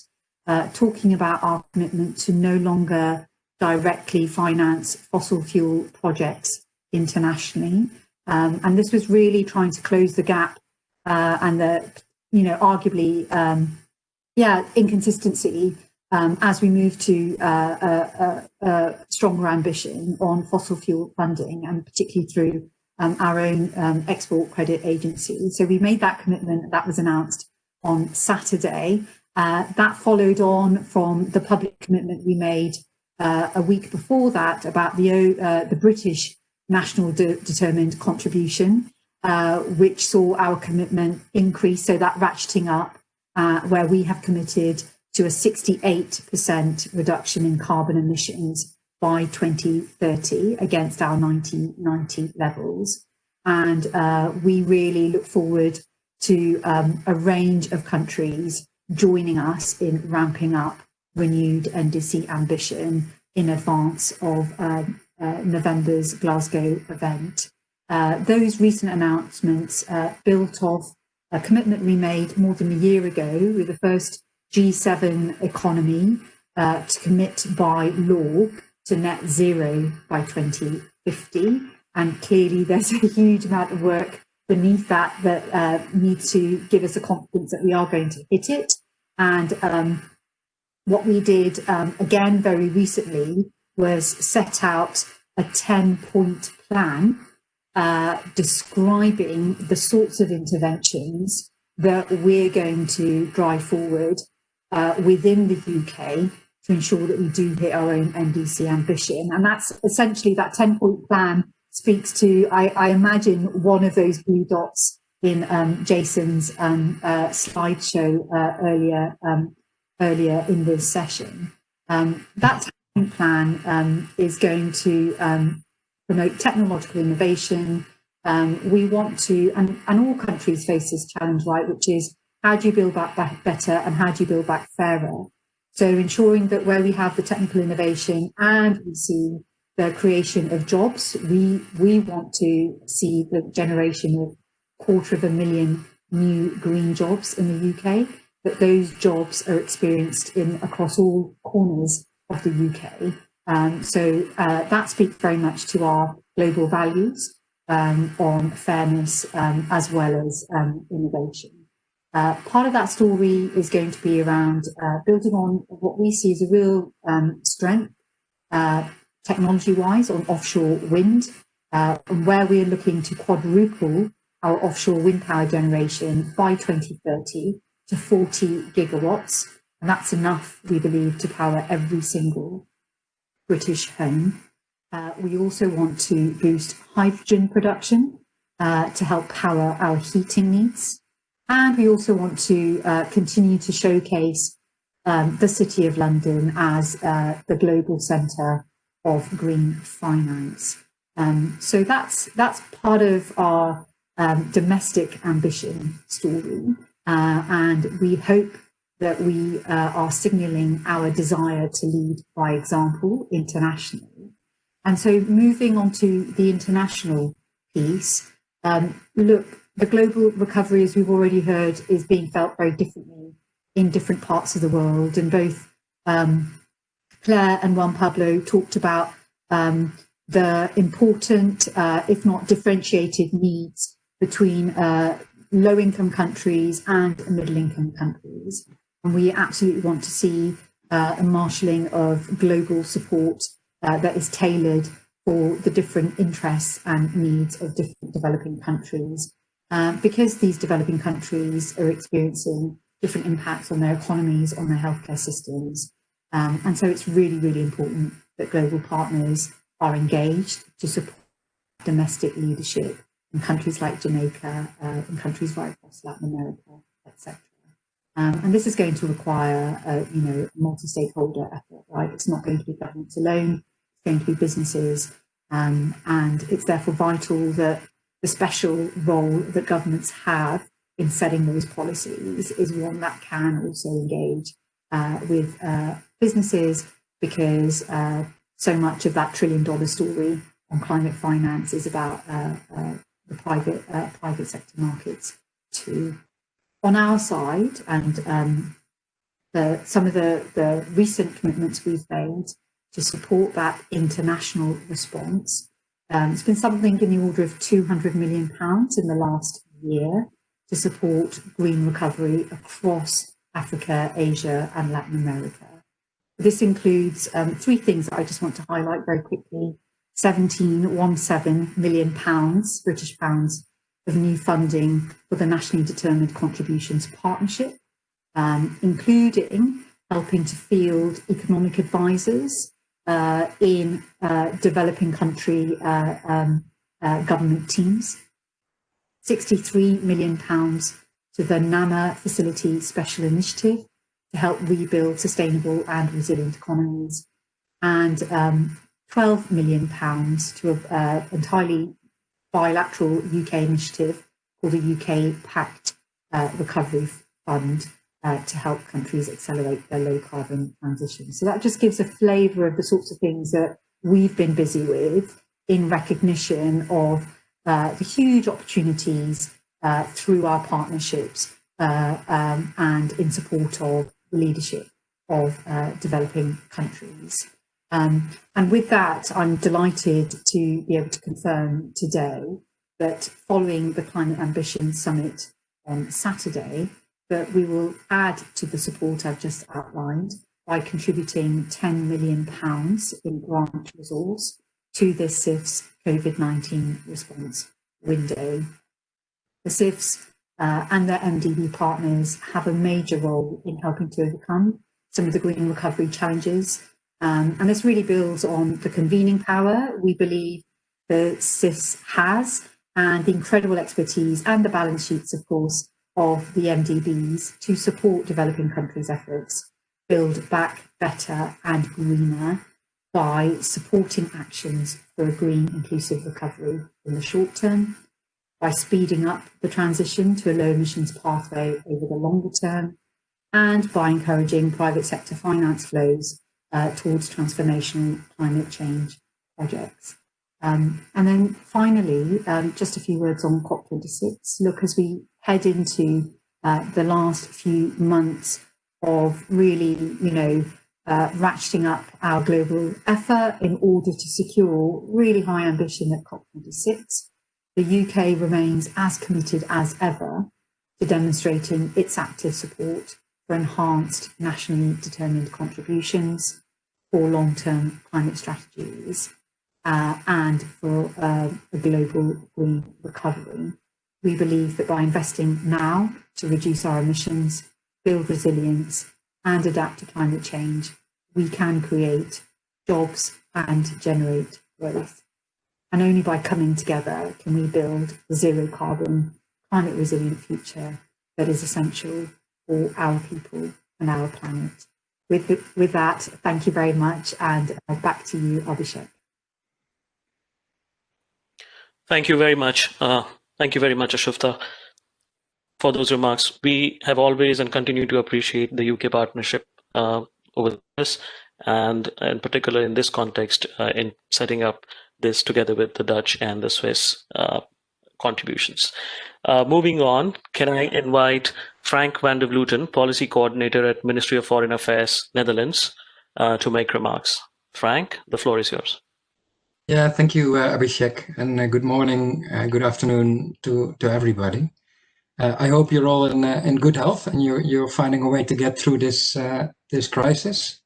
talking about our commitment to no longer directly finance fossil fuel projects internationally. And this was really trying to close the gap and the, arguably, inconsistency as we move to stronger ambition on fossil fuel funding, and particularly through our own export credit agency. So we made that commitment. That was announced on Saturday. That followed on from the public commitment we made a week before that about the British National Determined Contribution, which saw our commitment increase. So that ratcheting up, where we have committed to a 68% reduction in carbon emissions by 2030 against our 1990 levels. And we really look forward to a range of countries joining us in ramping up renewed NDC ambition in advance of November's Glasgow event. Those recent announcements built off a commitment we made more than a year ago with the first G7 economy to commit by law to net zero by 2050. And clearly there's a huge amount of work beneath that needs to give us the confidence that we are going to hit it. And what we did, again, very recently, was set out a 10-point plan describing the sorts of interventions that we're going to drive forward within the UK to ensure that we do hit our own NDC ambition. And that's essentially, that 10-point plan speaks to, I imagine, one of those blue dots in Jason's slideshow earlier in this session. That 10-point plan is going to promote technological innovation. We want to, and all countries face this challenge, right, which is how do you build back better and how do you build back fairer? So ensuring that where we have the technical innovation and we see the creation of jobs, we want to see the generation of 250,000 new green jobs in the UK, that those jobs are experienced across all corners of the UK. So that speaks very much to our global values on fairness as well as innovation. Part of that story is going to be around building on what we see as a real strength technology-wise on offshore wind, where we're looking to quadruple our offshore wind power generation by 2030 to 40 gigawatts. And that's enough, we believe, to power every single British home. We also want to boost hydrogen production to help power our heating needs. And we also want to continue to showcase the City of London as the global centre of green finance. So that's part of our domestic ambition story. And we hope that we are signalling our desire to lead by example internationally. And so moving on to the international piece, look, the global recovery, as we've already heard, is being felt very differently in different parts of the world. And both Claire and Juan Pablo talked about the important, if not differentiated needs between low-income countries and middle-income countries. And we absolutely want to see a marshalling of global support that is tailored for the different interests and needs of different developing countries. Because these developing countries are experiencing different impacts on their economies, on their healthcare systems, And so it's really, really important that global partners are engaged to support domestic leadership in countries like Jamaica, in countries right across Latin America, etc. And this is going to require, multi-stakeholder effort, right? It's not going to be governments alone, it's going to be businesses. And it's therefore vital that the special role that governments have in setting those policies is one that can also engage with businesses, because so much of that $1 trillion story on climate finance is about the private sector markets too. On our side, and some of the recent commitments we've made to support that international response, it's been something in the order of £200 million in the last year to support green recovery across Africa, Asia, and Latin America. This includes 3 things that I just want to highlight very quickly. £17 million, British pounds, of new funding for the Nationally Determined Contributions Partnership, including helping to field economic advisors in developing country government teams. £63 million to the NAMA Facility Special Initiative to help rebuild sustainable and resilient economies, and £12 million to an entirely bilateral UK initiative called the UK Pact Recovery Fund to help countries accelerate their low carbon transition. So that just gives a flavour of the sorts of things that we've been busy with in recognition of the huge opportunities through our partnerships and in support of the leadership of developing countries. And with that, I'm delighted to be able to confirm today that following the Climate Ambition Summit on Saturday, that we will add to the support I've just outlined by contributing £10 million in grant resource to this CIF's COVID-19 response window. The CIFs and their MDB partners have a major role in helping to overcome some of the green recovery challenges. And this really builds on the convening power we believe the CIFs has, and the incredible expertise and the balance sheets, of course, of the MDBs to support developing countries' efforts, build back better and greener by supporting actions for a green inclusive recovery in the short term, by speeding up the transition to a low emissions pathway over the longer term, and by encouraging private sector finance flows towards transformational climate change projects. And then finally, just a few words on COP26. Look, as we head into the last few months of really, ratcheting up our global effort in order to secure really high ambition at COP26, the UK remains as committed as ever to demonstrating its active support for enhanced nationally determined contributions, for long-term climate strategies, and for a global green recovery. We believe that by investing now to reduce our emissions, build resilience, and adapt to climate change, we can create jobs and generate growth. And only by coming together can we build a zero carbon, climate resilient future that is essential for our people and our planet. With that, thank you very much, and back to you, Abhishek. Thank you very much. Thank you very much, Ashufta, for those remarks. We have always and continue to appreciate the UK partnership over this, and in particular in this context, in setting up this together with the Dutch and the Swiss contributions. Moving on, can I invite Frank van der Vleuten, Policy Coordinator at Ministry of Foreign Affairs, Netherlands, to make remarks. Frank, the floor is yours. Yeah, thank you, Abhishek, and good morning, good afternoon to everybody. I hope you're all in good health and you're finding a way to get through this crisis.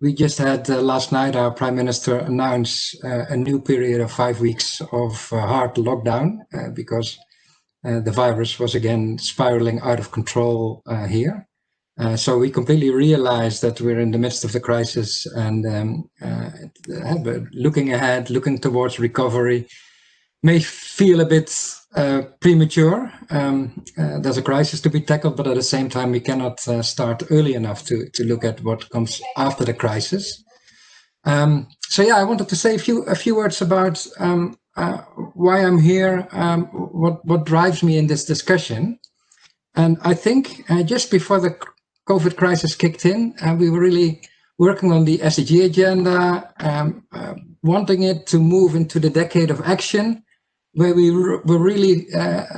We just had last night our Prime Minister announce a new period of 5 weeks of hard lockdown because the virus was again spiraling out of control here. So we completely realize that we're in the midst of the crisis, and looking ahead, looking towards recovery may feel a bit premature. There's a crisis to be tackled, but at the same time, we cannot start early enough to look at what comes after the crisis. So yeah, I wanted to say a few words about why I'm here, what drives me in this discussion. And I think just before the COVID crisis kicked in, we were really working on the SDG agenda, wanting it to move into the decade of action, where we were really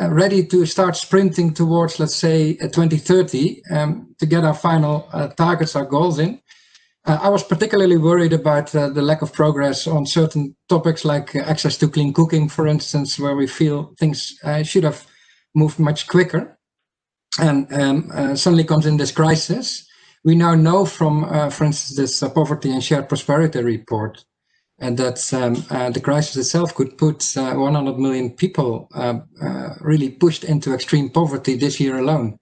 ready to start sprinting towards, let's say, 2030 to get our final targets, our goals in. I was particularly worried about the lack of progress on certain topics like access to clean cooking, for instance, where we feel things should have moved much quicker. And suddenly comes in this crisis. We now know from, for instance, this Poverty and Shared Prosperity report, and that the crisis itself could put 100 million people really pushed into extreme poverty this year alone.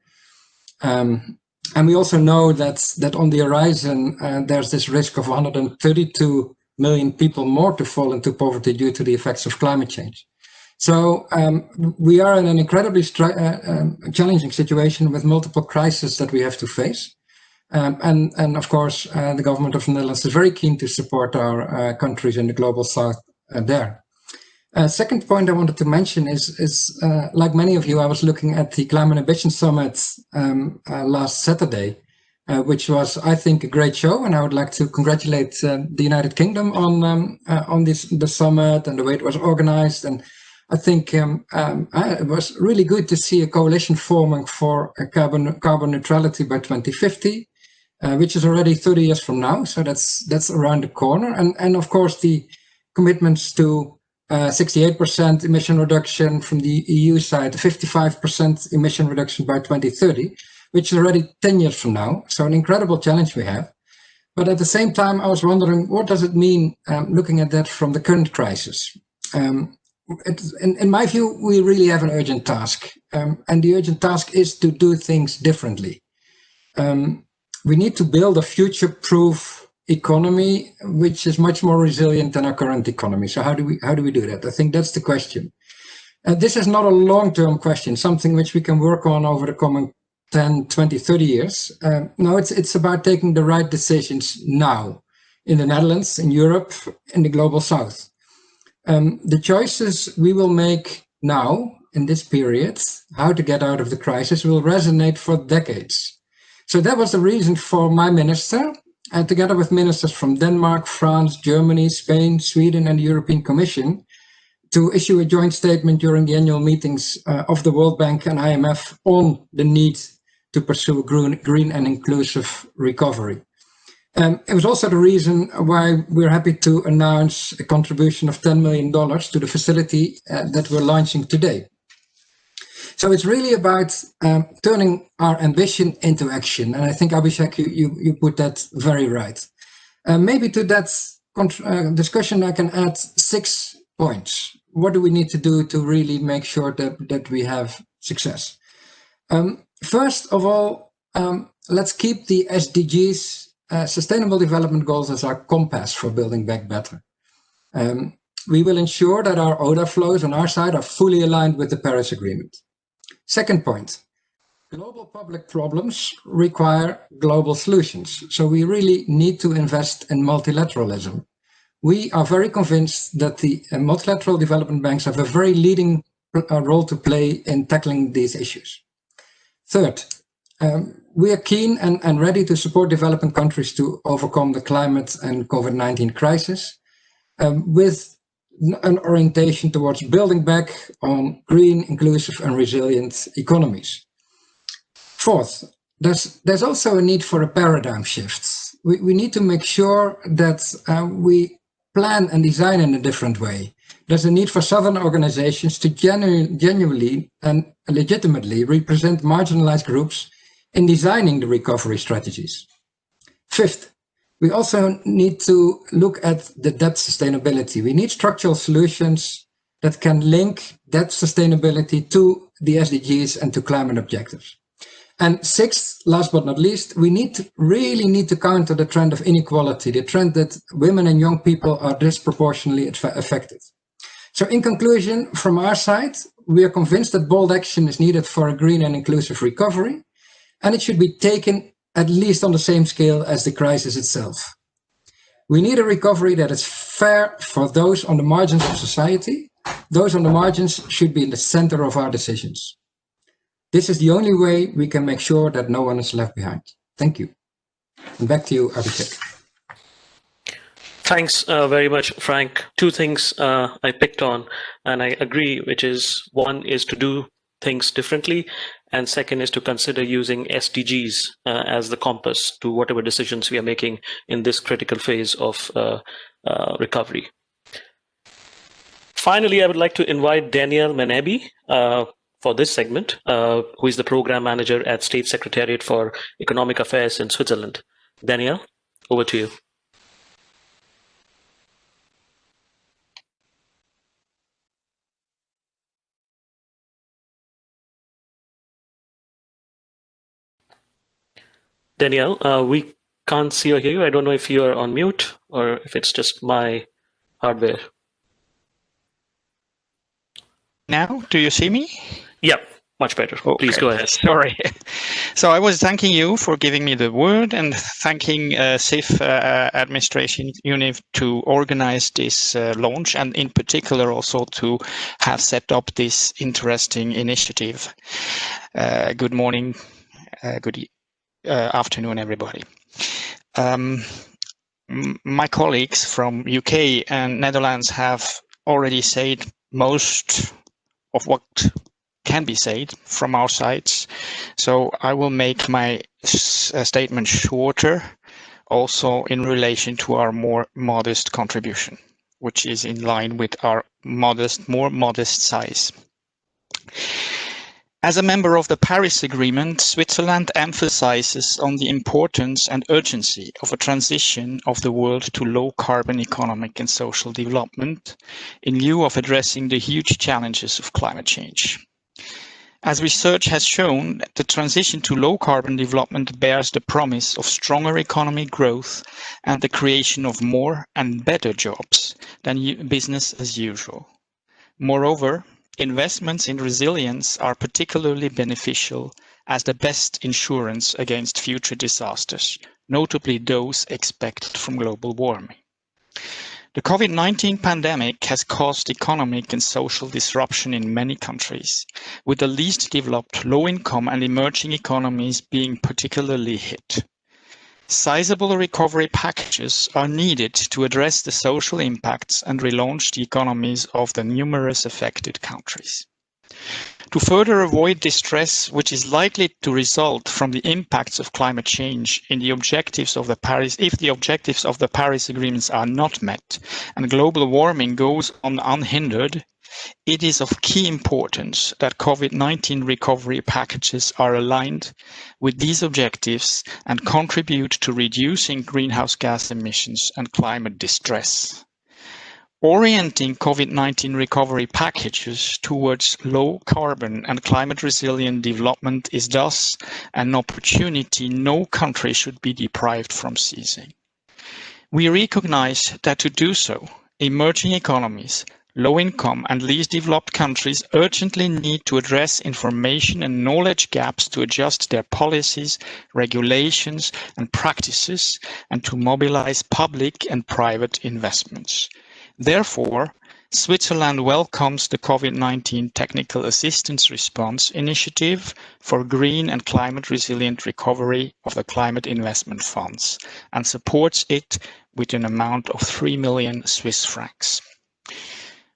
And we also know that on the horizon, there's this risk of 132 million people more to fall into poverty due to the effects of climate change. So we are in an incredibly challenging situation with multiple crises that we have to face. And of course, the government of the Netherlands is very keen to support our countries in the global south there. Second point I wanted to mention is like many of you, I was looking at the Climate Ambition Summit last Saturday, which was, I think, a great show. And I would like to congratulate the United Kingdom on the summit and the way it was organized. And I think it was really good to see a coalition forming for carbon neutrality by 2050, which is already 30 years from now. So that's around the corner. And of course, the commitments to 68% emission reduction from the EU side, 55% emission reduction by 2030, which is already 10 years from now. So an incredible challenge we have. But at the same time, I was wondering, what does it mean looking at that from the current crisis? In my view, we really have an urgent task, and the urgent task is to do things differently. We need to build a future-proof economy which is much more resilient than our current economy. So how do we do that? I think that's the question. This is not a long-term question, something which we can work on over the coming 10, 20, 30 years. No, it's about taking the right decisions now in the Netherlands, in Europe, in the global south. The choices we will make now in this period, how to get out of the crisis, will resonate for decades. So that was the reason for my minister, and together with ministers from Denmark, France, Germany, Spain, Sweden, and the European Commission, to issue a joint statement during the annual meetings of the World Bank and IMF on the need to pursue green and inclusive recovery. It was also the reason why we're happy to announce a contribution of $10 million to the facility that we're launching today. So it's really about turning our ambition into action. And I think, Abhishek, you put that very right. Maybe to that discussion, I can add 6 points. What do we need to do to really make sure that we have success? First of all, let's keep the SDGs, Sustainable Development Goals, as our compass for building back better. We will ensure that our ODA flows on our side are fully aligned with the Paris Agreement. Second point, global public problems require global solutions. So we really need to invest in multilateralism. We are very convinced that the multilateral development banks have a very leading role to play in tackling these issues. Third, we are keen and ready to support developing countries to overcome the climate and COVID-19 crisis with an orientation towards building back on green, inclusive, and resilient economies. Fourth, there's also a need for a paradigm shift. We need to make sure that we plan and design in a different way. There's a need for southern organizations to genuinely and legitimately represent marginalized groups in designing the recovery strategies. Fifth, we also need to look at the debt sustainability. We need structural solutions that can link debt sustainability to the SDGs and to climate objectives. And sixth, last but not least, we really need to counter the trend of inequality, the trend that women and young people are disproportionately affected. So in conclusion, from our side, we are convinced that bold action is needed for a green and inclusive recovery, and it should be taken at least on the same scale as the crisis itself. We need a recovery that is fair for those on the margins of society. Those on the margins should be in the center of our decisions. This is the only way we can make sure that no one is left behind. Thank you. And back to you, Abhishek. Thanks very much, Frank. Two things I picked on, and I agree, which is one is to do things differently, and second is to consider using SDGs as the compass to whatever decisions we are making in this critical phase of recovery. Finally, I would like to invite Danielle Menebi for this segment, who is the Program Manager at State Secretariat for Economic Affairs in Switzerland. Danielle, over to you. Danielle, we can't see or hear you. I don't know if you are on mute or if it's just my hardware. Now, do you see me? Yeah, much better. Okay. Please go ahead. Sorry. So I was thanking you for giving me the word and thanking CIF administration unit to organize this launch, and in particular also to have set up this interesting initiative. Good morning, good afternoon, everybody. My colleagues from UK and Netherlands have already said most of what can be said from our sides. So I will make my statement shorter, also in relation to our more modest contribution, which is in line with our more modest size. As a member of the Paris Agreement, Switzerland emphasizes on the importance and urgency of a transition of the world to low-carbon economic and social development in lieu of addressing the huge challenges of climate change. As research has shown, the transition to low-carbon development bears the promise of stronger economic growth and the creation of more and better jobs than business as usual. Moreover, investments in resilience are particularly beneficial as the best insurance against future disasters, notably those expected from global warming. The COVID-19 pandemic has caused economic and social disruption in many countries, with the least developed, low-income and emerging economies being particularly hit. Sizable recovery packages are needed to address the social impacts and relaunch the economies of the numerous affected countries. To further avoid distress which is likely to result from the impacts of climate change if the objectives of the Paris agreements are not met and global warming goes on unhindered, it is of key importance that COVID-19 recovery packages are aligned with these objectives and contribute to reducing greenhouse gas emissions and climate distress. Orienting COVID-19 recovery packages towards low carbon and climate resilient development is thus an opportunity no country should be deprived from seizing. We recognize that to do so, emerging economies, low-income and least developed countries urgently need to address information and knowledge gaps to adjust their policies, regulations and practices and to mobilize public and private investments. Therefore, Switzerland welcomes the COVID-19 Technical Assistance Response Initiative for green and climate resilient recovery of the climate investment funds and supports it with an amount of 3 million Swiss francs.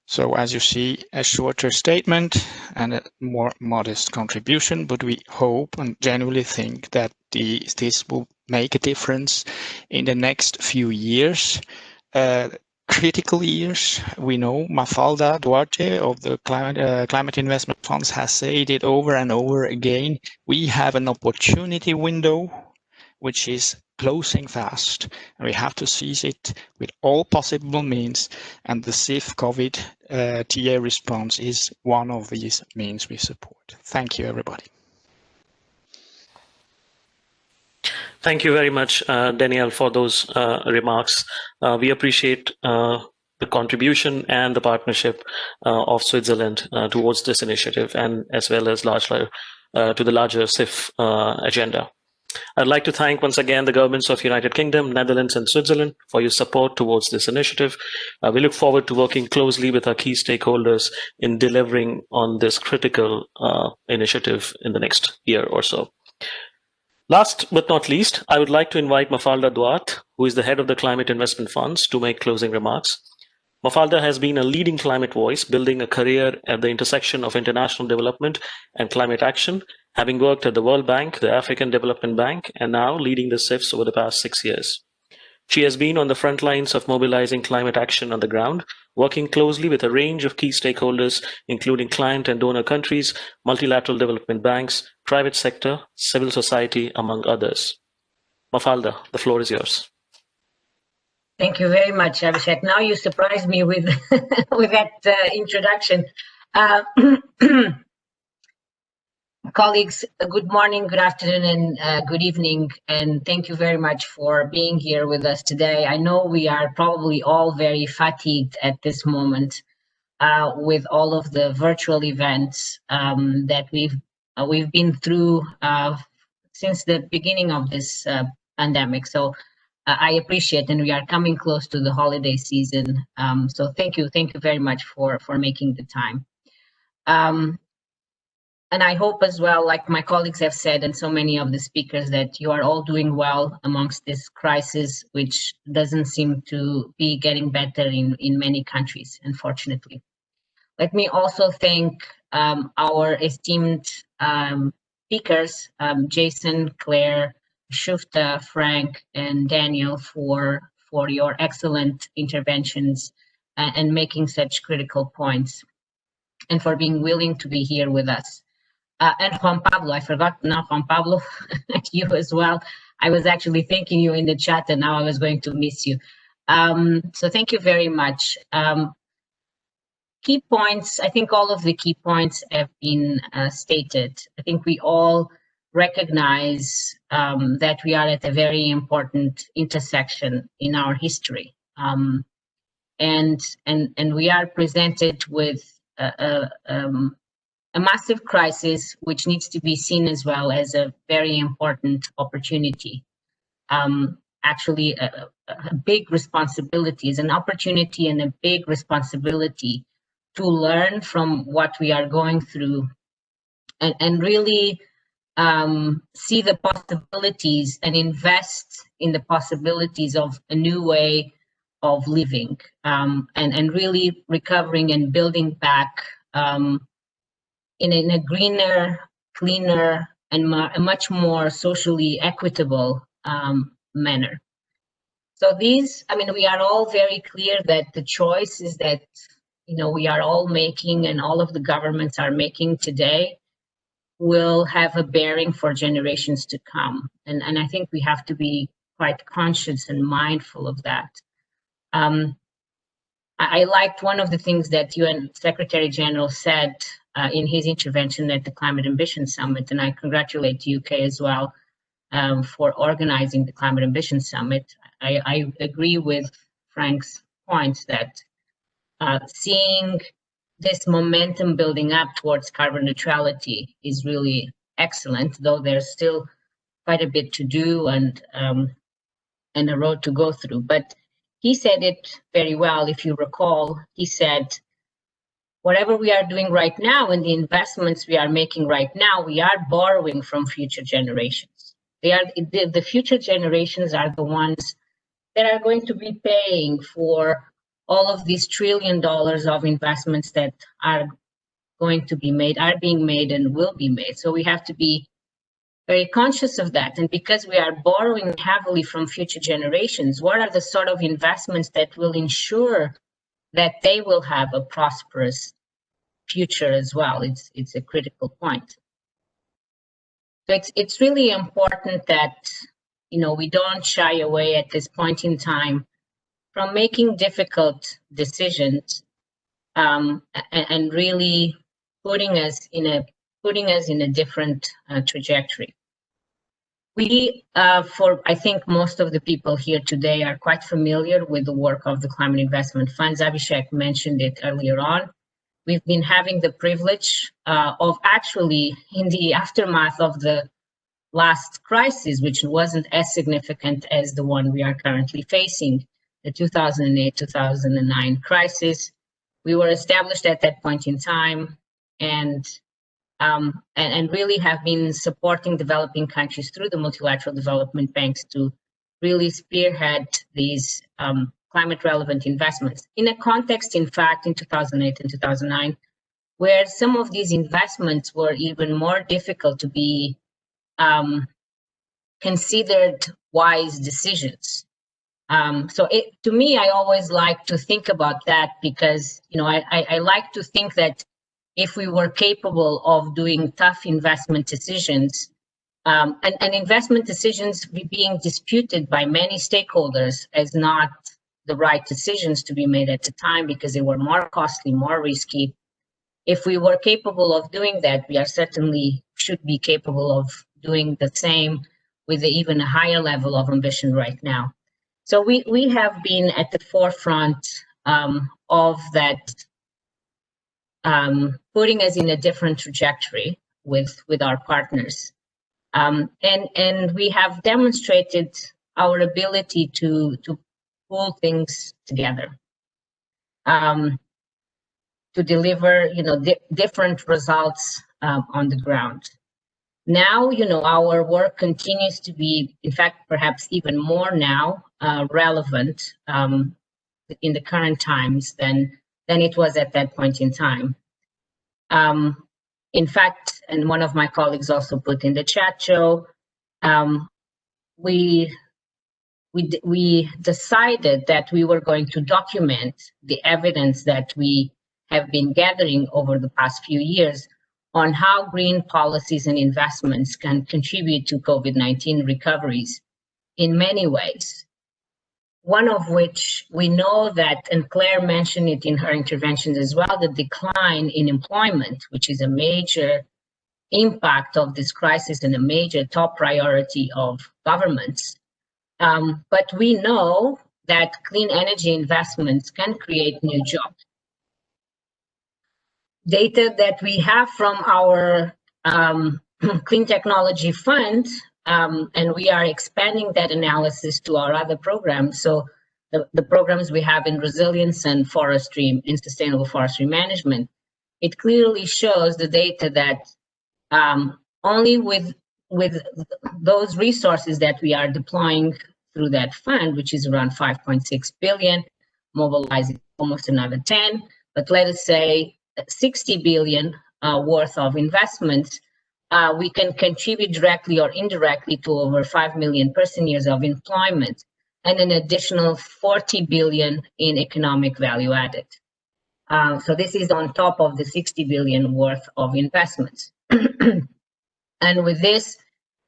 So as you see, a shorter statement and a more modest contribution, but we hope and genuinely think that this will make a difference in the next few years. Critical years, we know Mafalda Duarte of the Climate Investment Funds has said it over and over again. We have an opportunity window which is closing fast, and we have to seize it with all possible means, and the CIF COVID TA response is one of these means we support. Thank you, everybody. Thank you very much, Danielle, for those remarks. We appreciate the contribution and the partnership of Switzerland towards this initiative, and as well as to the larger CIF agenda. I'd like to thank once again the governments of United Kingdom, Netherlands, and Switzerland for your support towards this initiative. We look forward to working closely with our key stakeholders in delivering on this critical initiative in the next year or so. Last but not least, I would like to invite Mafalda Duarte, who is the head of the Climate Investment Funds, to make closing remarks. Mafalda has been a leading climate voice, building a career at the intersection of international development and climate action, having worked at the World Bank, the African Development Bank, and now leading the CIFs over the past 6 years. She has been on the front lines of mobilizing climate action on the ground, working closely with a range of key stakeholders, including client and donor countries, multilateral development banks, private sector, civil society, among others. Mafalda, the floor is yours. Thank you very much, Abhishek. Now you surprised me with with that introduction. Colleagues, good morning, good afternoon, and good evening, and thank you very much for being here with us today. I know we are probably all very fatigued at this moment with all of the virtual events that we've been through since the beginning of this pandemic. So I appreciate, and we are coming close to the holiday season. So thank you very much for making the time. And I hope as well, like my colleagues have said, and so many of the speakers, that you are all doing well amongst this crisis, which doesn't seem to be getting better in many countries, unfortunately. Let me also thank our esteemed speakers, Jason, Claire, Shufta, Frank, and Daniel for your excellent interventions and making such critical points, and for being willing to be here with us. And Juan Pablo, I forgot now, Juan Pablo, you as well. I was actually thanking you in the chat, and now I was going to miss you. So thank you very much. Key points, I think all of the key points have been stated. I think we all recognize that we are at a very important intersection in our history. And we are presented with a massive crisis, which needs to be seen as well as a very important opportunity. Actually, a big responsibility is an opportunity and a big responsibility to learn from what we are going through and really see the possibilities and invest in the possibilities of a new way of living and really recovering and building back in a greener, cleaner, and a much more socially equitable manner. So these, I mean, we are all very clear that the choices that, you know, we are all making and all of the governments are making today will have a bearing for generations to come. And I think we have to be quite conscious and mindful of that. I liked one of the things that UN Secretary General said in his intervention at the Climate Ambition Summit, and I congratulate the UK as well for organizing the Climate Ambition Summit. I agree with Frank's points that seeing this momentum building up towards carbon neutrality is really excellent, though there's still quite a bit to do and a road to go through. But he said it very well, if you recall. He said, whatever we are doing right now and the investments we are making right now, we are borrowing from future generations. The future generations are the ones that are going to be paying for all of these $1 trillion of investments that are going to be made, are being made, and will be made. So we have to be very conscious of that. And because we are borrowing heavily from future generations, what are the sort of investments that will ensure that they will have a prosperous future as well? It's a critical point. So it's really important that, you know, we don't shy away at this point in time from making difficult decisions and really putting us in a different trajectory. I think most of the people here today are quite familiar with the work of the climate investment funds. Abhishek mentioned it earlier on. We've been having the privilege of actually, in the aftermath of the last crisis, which wasn't as significant as the one we are currently facing, the 2008-2009 crisis. We were established at that point in time and really have been supporting developing countries through the multilateral development banks to really spearhead these climate relevant investments in a context, in fact, in 2008 and 2009, where some of these investments were even more difficult to be considered wise decisions. To me, I always like to think about that because, I like to think that if we were capable of doing tough investment decisions, and investment decisions being disputed by many stakeholders as not the right decisions to be made at the time because they were more costly, more risky. If we were capable of doing that, we are certainly should be capable of doing the same with even a higher level of ambition right now. So we have been at the forefront of that, putting us in a different trajectory with our partners. And we have demonstrated our ability to pull things together, to deliver, different results on the ground. Now, our work continues to be, in fact, perhaps even more now relevant in the current times than it was at that point in time. In fact, and one of my colleagues also put in the chat show, we decided that we were going to document the evidence that we have been gathering over the past few years on how green policies and investments can contribute to COVID-19 recoveries in many ways. One of which we know that, and Claire mentioned it in her interventions as well, the decline in employment, which is a major impact of this crisis and a major top priority of governments. But we know that clean energy investments can create new jobs. Data that we have from our Clean Technology Fund, and we are expanding that analysis to our other programs. So the programs we have in resilience and forestry, in sustainable forestry management, it clearly shows the data that only with those resources that we are deploying through that fund, which is around 5.6 billion, mobilizing almost another 10, but let us say 60 billion worth of investments, we can contribute directly or indirectly to over 5 million person years of employment and an additional 40 billion in economic value added. So this is on top of the 60 billion worth of investments. And with this,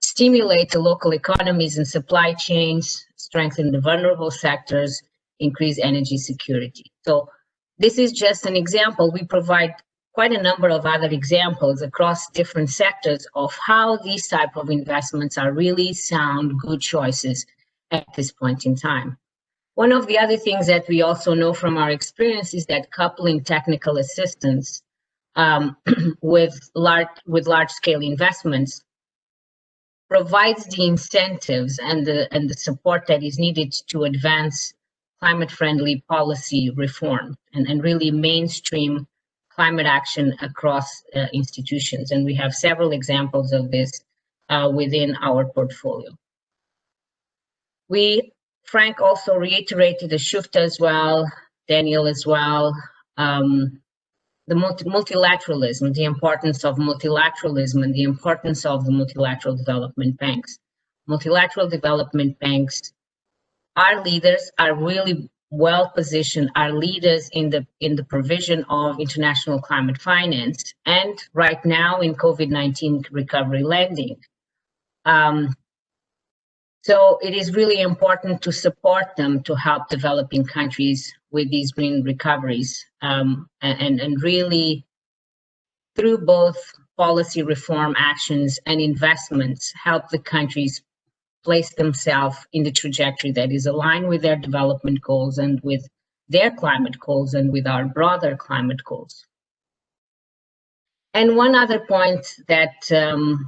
stimulate the local economies and supply chains, strengthen the vulnerable sectors, increase energy security. So this is just an example. We provide quite a number of other examples across different sectors of how these type of investments are really sound, good choices at this point in time. One of the other things that we also know from our experience is that coupling technical assistance with large-scale investments provides the incentives and the support that is needed to advance climate-friendly policy reform and really mainstream climate action across institutions. And we have several examples of this within our portfolio. Frank also reiterated the Shufta as well, Daniel as well, the multilateralism, the importance of multilateralism and the importance of the multilateral development banks. Multilateral development banks, our leaders are really well positioned, are leaders in the provision of international climate finance and right now in COVID-19 recovery lending. So it is really important to support them to help developing countries with these green recoveries and really through both policy reform actions and investments help the countries place themselves in the trajectory that is aligned with their development goals and with their climate goals and with our broader climate goals. And one other point that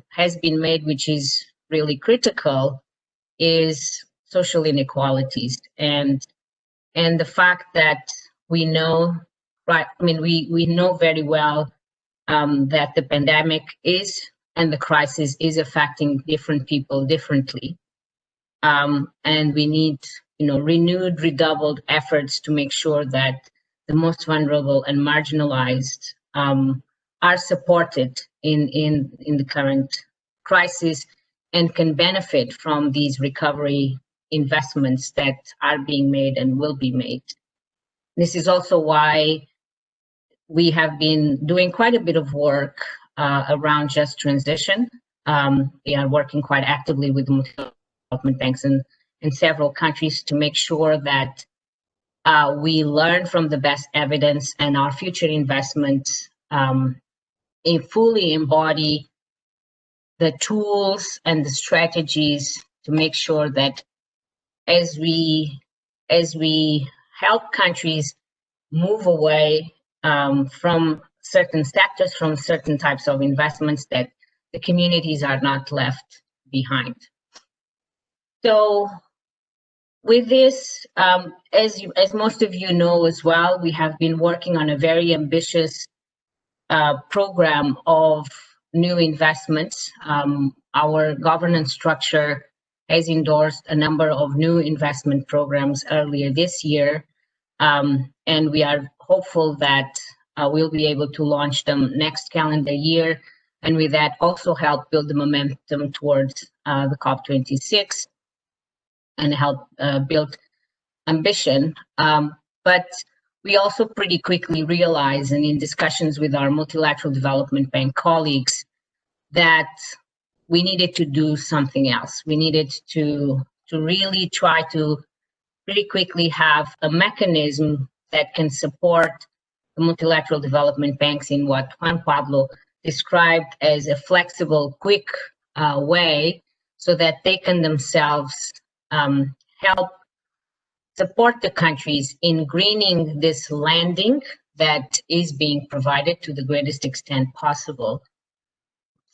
has been made, which is really critical, is social inequalities and the fact that we know, right? I mean, we know very well that the pandemic is and the crisis is affecting different people differently, and we need, renewed, redoubled efforts to make sure that the most vulnerable and marginalized are supported in the current crisis and can benefit from these recovery investments that are being made and will be made. This is also why we have been doing quite a bit of work around just transition. We are working quite actively with the development banks in several countries to make sure that we learn from the best evidence and our future investments fully embody the tools and the strategies to make sure that as we help countries move away from certain sectors, from certain types of investments, that the communities are not left behind. So with this, as most of you know as well, we have been working on a very ambitious program of new investments. Our governance structure has endorsed a number of new investment programs earlier this year, and we are hopeful that we'll be able to launch them next calendar year, and with that also help build the momentum towards the COP26 and help build ambition. But we also pretty quickly realized, and in discussions with our multilateral development bank colleagues, that we needed to do something else. We needed to really try to pretty quickly have a mechanism that can support the multilateral development banks in what Juan Pablo described as a flexible, quick way, so that they can themselves help support the countries in greening this lending that is being provided to the greatest extent possible.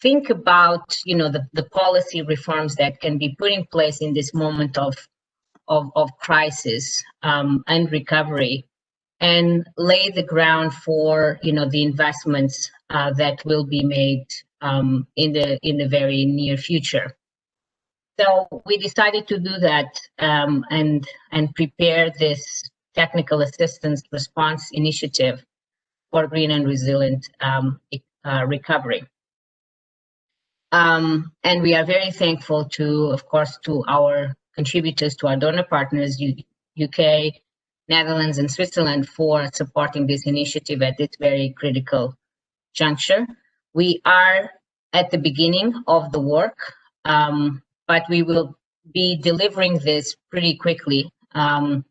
Think about, the policy reforms that can be put in place in this moment of crisis and recovery, and lay the ground for, the investments that will be made in the very near future. So we decided to do that and prepare this technical assistance response initiative for green and resilient recovery. And we are very thankful to, of course, to our contributors, to our donor partners, UK, Netherlands, and Switzerland, for supporting this initiative at this very critical juncture. We are at the beginning of the work, but we will be delivering this pretty quickly, and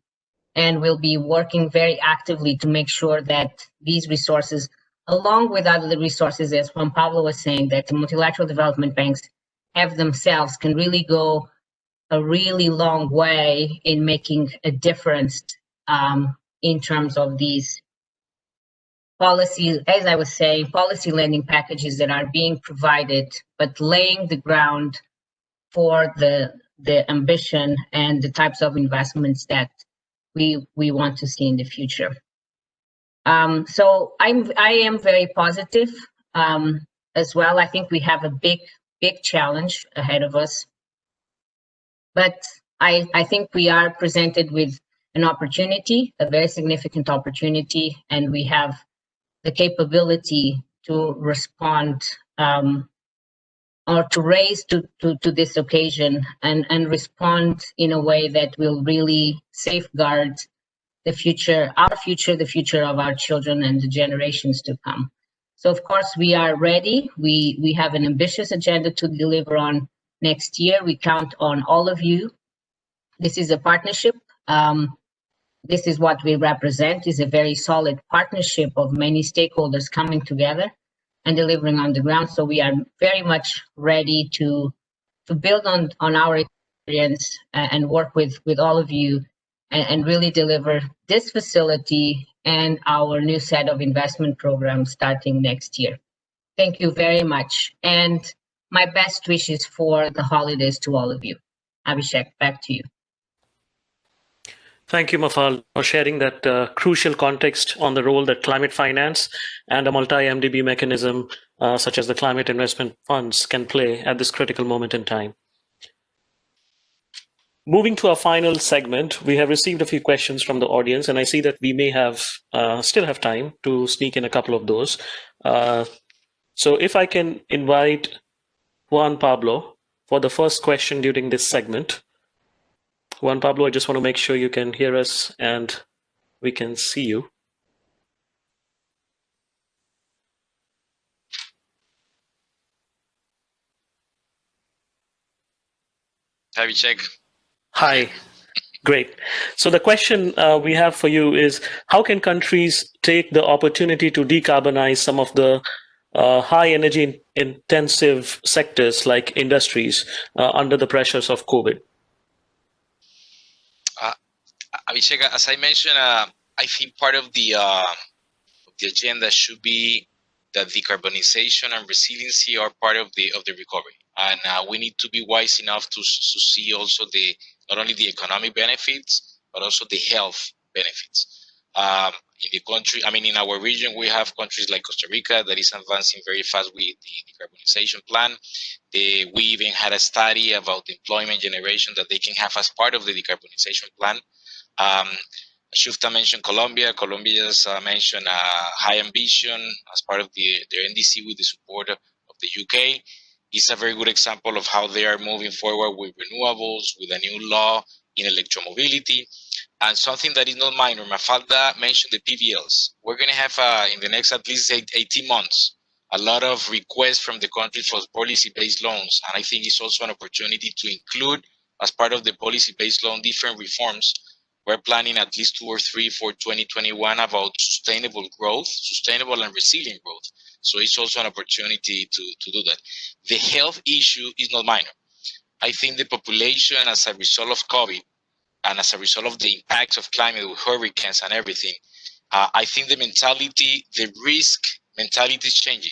we'll be working very actively to make sure that these resources, along with other resources, as Juan Pablo was saying, that the multilateral development banks have themselves, can really go a really long way in making a difference in terms of these policies, as I was saying, policy lending packages that are being provided, but laying the ground for the ambition and the types of investments that we want to see in the future. So I am very positive as well. I think we have a big challenge ahead of us, but I think we are presented with an opportunity, a very significant opportunity, and we have the capability to respond or to raise to this occasion and respond in a way that will really safeguard the future, the future of our children and the generations to come. So of course we are ready. We have an ambitious agenda to deliver on next year. We count on all of you. This is a partnership. This is what we represent, is a very solid partnership of many stakeholders coming together and delivering on the ground. So we are very much ready to build on our experience and work with all of you and really deliver this facility and our new set of investment programs starting next year. Thank you very much. And my best wishes for the holidays to all of you. Abhishek, back to you. Thank you, Mafal, for sharing that crucial context on the role that climate finance and a multi-MDB mechanism such as the climate investment funds can play at this critical moment in time. Moving to our final segment, we have received a few questions from the audience, and I see that we may have still have time to sneak in a couple of those. So if I can invite Juan Pablo for the first question during this segment. Juan Pablo, I just want to make sure you can hear us and we can see you. Abhishek. Hi. Great. So the question we have for you is, how can countries take the opportunity to decarbonize some of the high energy intensive sectors like industries under the pressures of COVID? Abhishek, as I mentioned, I think part of the agenda should be that decarbonization and resiliency are part of the recovery, and we need to be wise enough to see also not only the economic benefits but also the health benefits. In the country, in our region, we have countries like Costa Rica that is advancing very fast with the decarbonization plan. We even had a study about the employment generation that they can have as part of the decarbonization plan. Shufta mentioned Colombia. Colombia just mentioned high ambition as part of their NDC with the support of the UK. It's a very good example of how they are moving forward with renewables, with a new law in electromobility. And something that is not minor, Mafalda mentioned the PVLs. We're going to have, in the next at least 18 months, a lot of requests from the country for policy-based loans. And I think it's also an opportunity to include, as part of the policy-based loan, different reforms. We're planning at least 2 or 3 for 2021 about sustainable growth, sustainable and resilient growth. So it's also an opportunity to do that. The health issue is not minor. I think the population, as a result of COVID, and as a result of the impacts of climate with hurricanes and everything, I think the mentality, the risk mentality is changing.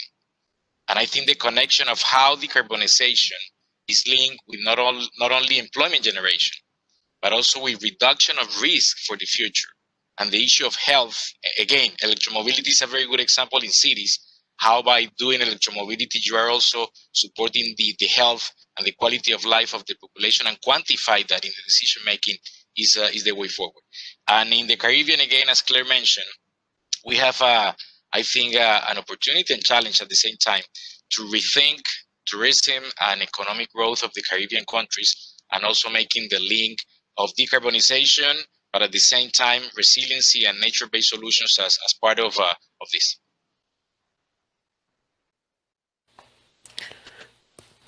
And I think the connection of how decarbonization is linked with not only employment generation, but also with reduction of risk for the future. And the issue of health, again, electromobility is a very good example in cities, how by doing electromobility, you are also supporting the health and the quality of life of the population, and quantify that in the decision making is the way forward. And in the Caribbean, again, as Claire mentioned, we have, I think, an opportunity and challenge at the same time to rethink tourism and economic growth of the Caribbean countries, and also making the link of decarbonization, but at the same time, resiliency and nature-based solutions as part of this.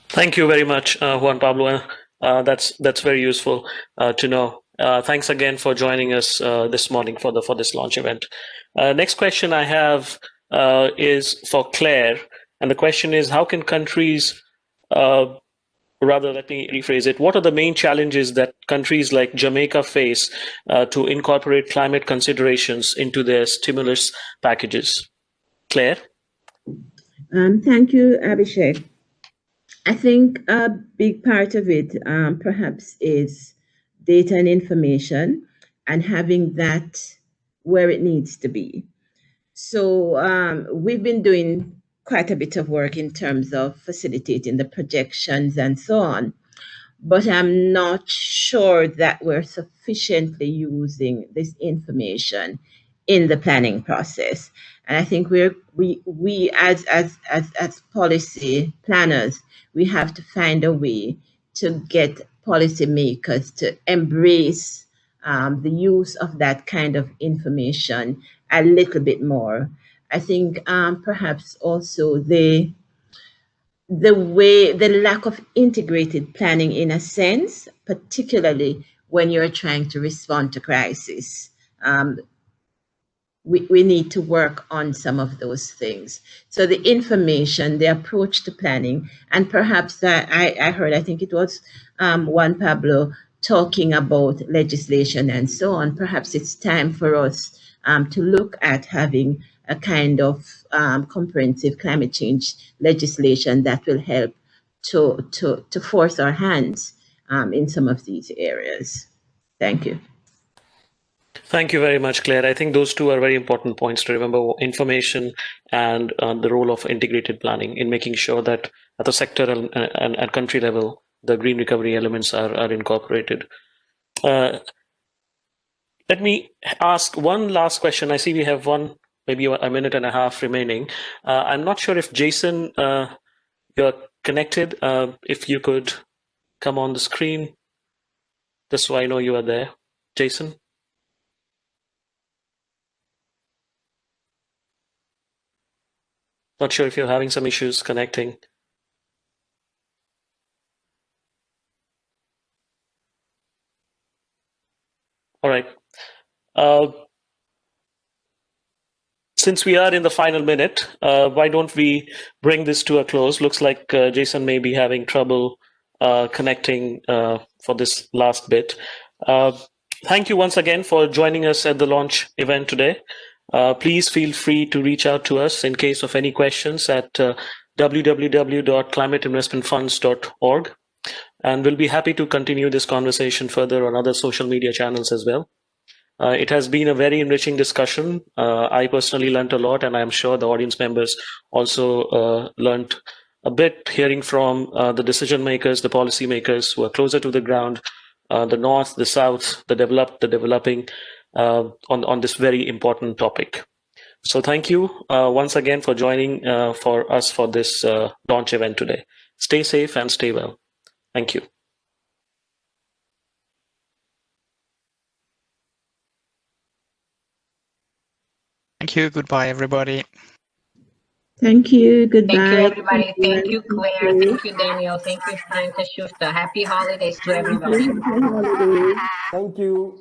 Thank you very much, Juan Pablo. That's very useful to know. Thanks again for joining us this morning for this launch event. Next question I have is for Claire, and the question is, how can countries, let me rephrase it, what are the main challenges that countries like Jamaica face to incorporate climate considerations into their stimulus packages? Claire? Thank you, Abhishek. I think a big part of it perhaps is data and information, and having that where it needs to be. So we've been doing quite a bit of work in terms of facilitating the projections and so on, but I'm not sure that we're sufficiently using this information in the planning process. And I think we as policy planners, we have to find a way to get policymakers to embrace the use of that kind of information a little bit more. I think perhaps also the lack of integrated planning, in a sense, particularly when you're trying to respond to crisis. we need to work on some of those things. So the information, the approach to planning, and perhaps that I heard, I think it was Juan Pablo talking about legislation and so on. Perhaps it's time for us to look at having a kind of comprehensive climate change legislation that will help to force our hands in some of these areas. Thank you. Thank you very much, Claire. I think those two are very important points to remember: information and the role of integrated planning in making sure that at the sector and country level, the green recovery elements are incorporated. Let me ask one last question. I see we have maybe a minute and a half remaining. I'm not sure if Jason, you're connected. If you could come on the screen, just so I know you are there. Jason? Not sure if you're having some issues connecting. All right. Since we are in the final minute, why don't we bring this to a close? Looks like Jason may be having trouble connecting for this last bit. Thank you once again for joining us at the launch event today. Please feel free to reach out to us in case of any questions at www.climateinvestmentfunds.org. And we'll be happy to continue this conversation further on other social media channels as well. It has been a very enriching discussion. I personally learned a lot, and I'm sure the audience members also learned a bit, hearing from the decision makers, the policy makers who are closer to the ground, the North, the South, the developed, the developing, on this very important topic. So thank you once again for joining for us for this launch event today. Stay safe and stay well. Thank you. Thank you. Goodbye, everybody. Thank you. Goodbye. Thank you, everybody. Thank you, Claire. Thank you, Daniel. Thank you, Franca Shufta. Happy holidays to everybody. Happy holidays. Thank you.